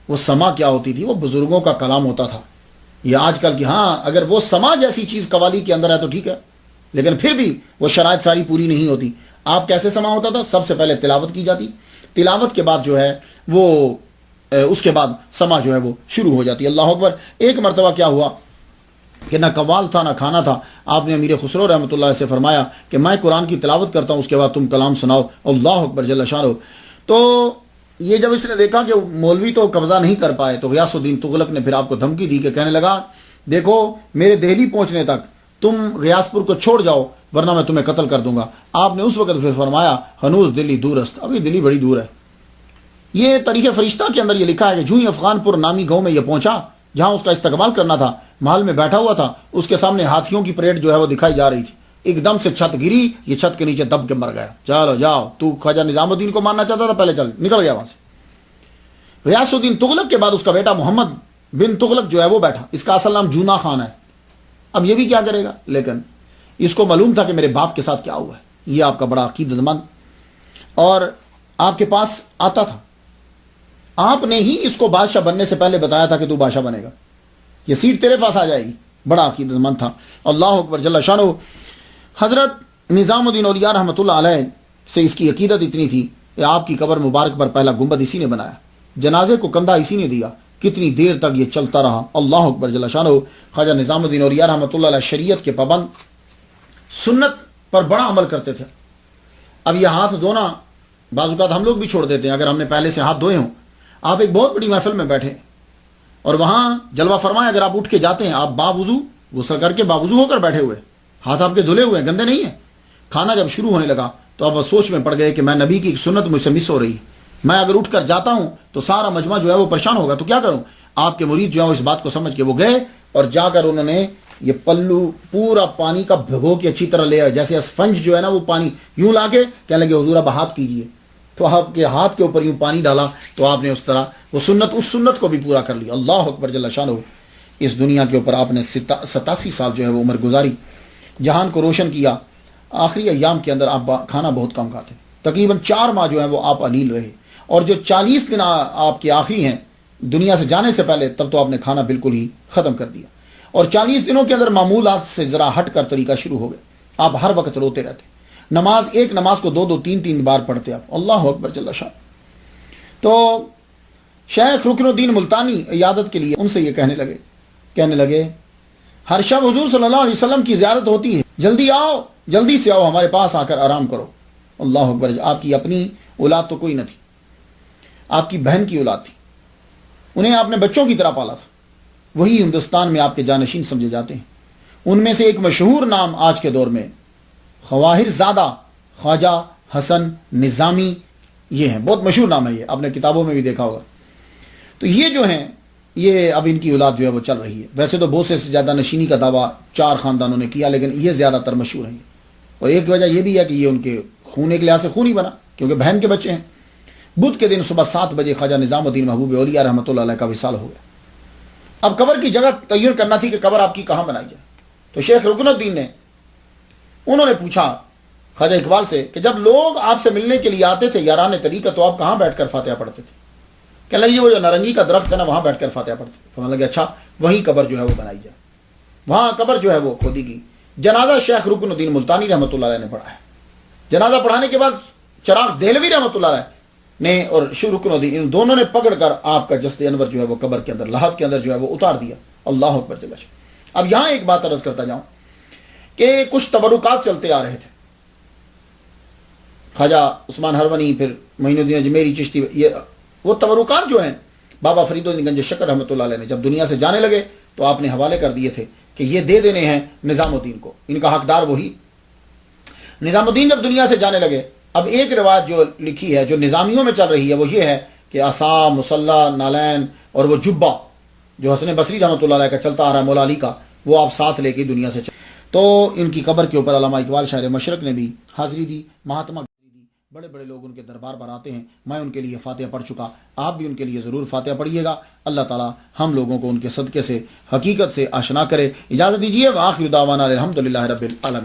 وہ سما کیا ہوتی تھی؟ وہ بزرگوں کا کلام ہوتا تھا. یہ آج کل کی، ہاں اگر وہ سما جیسی چیز قوالی کے اندر ہے تو ٹھیک ہے، لیکن پھر بھی وہ شرائط ساری پوری نہیں ہوتی. آپ کیسے سما ہوتا تھا؟ سب سے پہلے تلاوت کی جاتی، تلاوت کے بعد جو ہے وہ اس کے بعد سما جو ہے وہ شروع ہو جاتی. اللہ اکبر. ایک مرتبہ کیا ہوا کہ نہ قوال تھا نہ کھانا تھا. آپ نے امیر خسرو رحمۃ اللہ سے فرمایا کہ میں قرآن کی تلاوت کرتا ہوں، اس کے بعد تم کلام سناؤ. اللہ اکبر جل شانہ. تو یہ جب اس نے دیکھا کہ مولوی تو قبضہ نہیں کر پائے تو غیاث الدین تغلق نے پھر آپ کو دھمکی دی کہ کہنے لگا دیکھو میرے دہلی پہنچنے تک تم غیاث پور کو چھوڑ جاؤ ورنہ میں تمہیں قتل کر دوں گا. آپ نے اس وقت پھر فرمایا ہنوز دلی دور است، ابھی دلی بڑی دور ہے. یہ تاریخ فرشتہ کے اندر یہ لکھا ہے کہ جو ہی افغان پور نامی گاؤں میں یہ پہنچا جہاں اس کا استقبال کرنا تھا، محل میں بیٹھا ہوا تھا، اس کے سامنے ہاتھیوں کی پریڈ جو ہے وہ دکھائی جا رہی تھی. ایک دم سے چھت گری، یہ چھت کے نیچے دب کے مر گیا. چلو جاؤ، تو خواجہ نظام الدین کو ماننا چاہتا تھا، پہلے چل، نکل گیا وہاں سے. غیاث الدین تغلق کے بعد اس کا بیٹا محمد بن تغلق جو ہے وہ بیٹھا. اس کا اصل نام جونا خان ہے. اب یہ بھی کیا کرے گا، لیکن اس کو معلوم تھا کہ میرے باپ کے ساتھ کیا ہوا ہے. یہ آپ کا بڑا عقیدت مند اور آپ کے پاس آتا تھا. آپ نے ہی اس کو بادشاہ بننے سے پہلے بتایا تھا کہ تو بادشاہ بنے گا، یہ سیٹ تیرے پاس آ جائے گی. بڑا عقیدت مند تھا. اللہ اکبر جل شانہ. حضرت نظام الدین اولیاء رحمۃ اللہ علیہ سے اس کی عقیدت اتنی تھی کہ آپ کی قبر مبارک پر پہلا گنبد اسی نے بنایا، جنازے کو کندھا اسی نے دیا. کتنی دیر تک یہ چلتا رہا. اللہ اکبر جل شانہ. خواجہ نظام الدین اولیاء رحمۃ اللہ علیہ شریعت کے پابند، سنت پر بڑا عمل کرتے تھے. اب یہ ہاتھ دھونا بعض اوقات ہم لوگ بھی چھوڑ دیتے ہیں اگر ہم نے پہلے سے ہاتھ دھوئے ہوں. آپ ایک بہت بڑی محفل میں بیٹھے اور وہاں جلوہ فرمائے، اگر آپ اٹھ کے جاتے ہیں، آپ باوضو غسل کر کے باوضو ہو کر بیٹھے ہوئے، ہاتھ آپ کے دھلے ہوئے ہیں، گندے نہیں ہیں. کھانا جب شروع ہونے لگا تو آپ سوچ میں پڑ گئے کہ میں نبی کی سنت مجھ سے مس ہو رہی، میں اگر اٹھ کر جاتا ہوں تو سارا مجمع جو ہے وہ پریشان ہوگا، تو کیا کروں. آپ کے مرید جو ہے اس بات کو سمجھ کے وہ گئے اور جا کر انہوں نے یہ پلو پورا پانی کا بھگو کے اچھی طرح لے، جیسے اسفنج جو ہے نا وہ پانی یوں لا کے کہنے لگے حضور اب ہاتھ کیجئے. تو آپ کے ہاتھ کے اوپر یوں پانی ڈالا تو آپ نے اس طرح وہ سنت، اس سنت کو بھی پورا کر لیا. اللہ اکبر جل شانہ. اس دنیا کے اوپر آپ نے 87 سال جو ہے وہ عمر گزاری، جہان کو روشن کیا. آخری ایام کے اندر آپ کھانا بہت کم کھاتے، تقریباً 4 ماہ جو ہے وہ آپ علیل رہے، اور جو 40 دن آپ کے آخری ہیں دنیا سے جانے سے پہلے تب تو آپ نے کھانا بالکل ہی ختم کر دیا. اور 40 دنوں کے اندر معمولات سے ذرا ہٹ کر طریقہ شروع ہو گئے. آپ ہر وقت روتے رہتے، نماز ایک نماز کو 2 3 بار پڑھتے آپ. اللہ اکبر جل شان. تو شیخ رکن الدین ملتانی عیادت کے لیے ان سے یہ کہنے لگے ہر شب حضور صلی اللہ علیہ وسلم کی زیارت ہوتی ہے، جلدی آؤ، جلدی سے آؤ، ہمارے پاس آ کر آرام کرو. اللہ اکبر. آپ کی اپنی اولاد تو کوئی نہ تھی، آپ کی بہن کی اولاد تھی، انہیں آپ نے بچوں کی طرح پالا تھا. وہی ہندوستان میں آپ کے جانشین سمجھے جاتے ہیں. ان میں سے ایک مشہور نام آج کے دور میں خواہر زادہ خواجہ حسن نظامی، یہ ہیں، بہت مشہور نام ہے، یہ آپ نے کتابوں میں بھی دیکھا ہوگا. تو یہ جو ہیں یہ اب ان کی اولاد جو ہے وہ چل رہی ہے. ویسے تو بہت سے زیادہ نشینی کا دعویٰ 4 خاندانوں نے کیا، لیکن یہ زیادہ تر مشہور ہیں. اور ایک وجہ یہ بھی ہے کہ یہ ان کے خون ایک لحاظ سے خون ہی بنا، کیونکہ بہن کے بچے ہیں. بدھ کے دن صبح 7 بجے خواجہ نظام الدین محبوب اولیاء رحمۃ اللہ علیہ کا وصال ہو گیا. اب قبر کی جگہ تعین کرنا تھی کہ قبر آپ کی کہاں بنائی جائے. تو شیخ رکن الدین نے انہوں نے پوچھا خواجہ اقبال سے کہ جب لوگ آپ سے ملنے کے لیے آتے تھے یاران طریقہ تو آپ کہاں بیٹھ کر فاتحہ پڑھتے تھے؟ کہ لگی وہ جو نارنگی کا درخت ہے نا وہاں بیٹھ کر فاتحہ پڑھتے تھے. فرمانے لگے اچھا وہیں قبر جو ہے وہ بنائی جائے. وہاں قبر جو ہے وہ کھودی گئی. جنازہ شیخ رکن الدین ملتانی رحمۃ اللہ علیہ نے پڑھا ہے. جنازہ پڑھانے کے بعد چراغ دہلوی رحمۃ اللہ علیہ نے اور شیخ رکن الدین ان دونوں نے پکڑ کر آپ کا جسد انور جو ہے وہ قبر کے اندر لحد کے اندر جو ہے وہ اتار دیا. اللہ اکبر جل شانہ. اب یہاں ایک بات عرض کرتا جاؤں کہ کچھ تبرکات چلتے آ رہے تھے. خواجہ عثمان ہرونی، پھر معین الدین اجمیری چشتی، یہ وہ تبرکات جو ہیں بابا فرید الدین گنج شکر رحمۃ اللہ علیہ نے جب دنیا سے جانے لگے تو آپ نے حوالے کر دیے تھے کہ یہ دے دینے ہیں نظام الدین کو، ان کا حقدار وہی. نظام الدین جب دنیا سے جانے لگے، اب ایک روایت جو لکھی ہے جو نظامیوں میں چل رہی ہے وہ یہ ہے کہ عصا، مصلح، نالین اور وہ جبہ جو حسن بصری رحمۃ اللہ علیہ کا چلتا آ رہا ہے مولا علی کا، وہ آپ ساتھ لے کے دنیا سے تو ان کی قبر کے اوپر علامہ اقبال شاعر مشرق نے بھی حاضری دی، مہاتما دی، بڑے بڑے لوگ ان کے دربار پر آتے ہیں. میں ان کے لیے فاتحہ پڑھ چکا، آپ بھی ان کے لیے ضرور فاتحہ پڑھیے گا. اللہ تعالی ہم لوگوں کو ان کے صدقے سے حقیقت سے آشنا کرے. اجازت دیجیے. وآخر دعوانا الحمدللہ رب العالمین.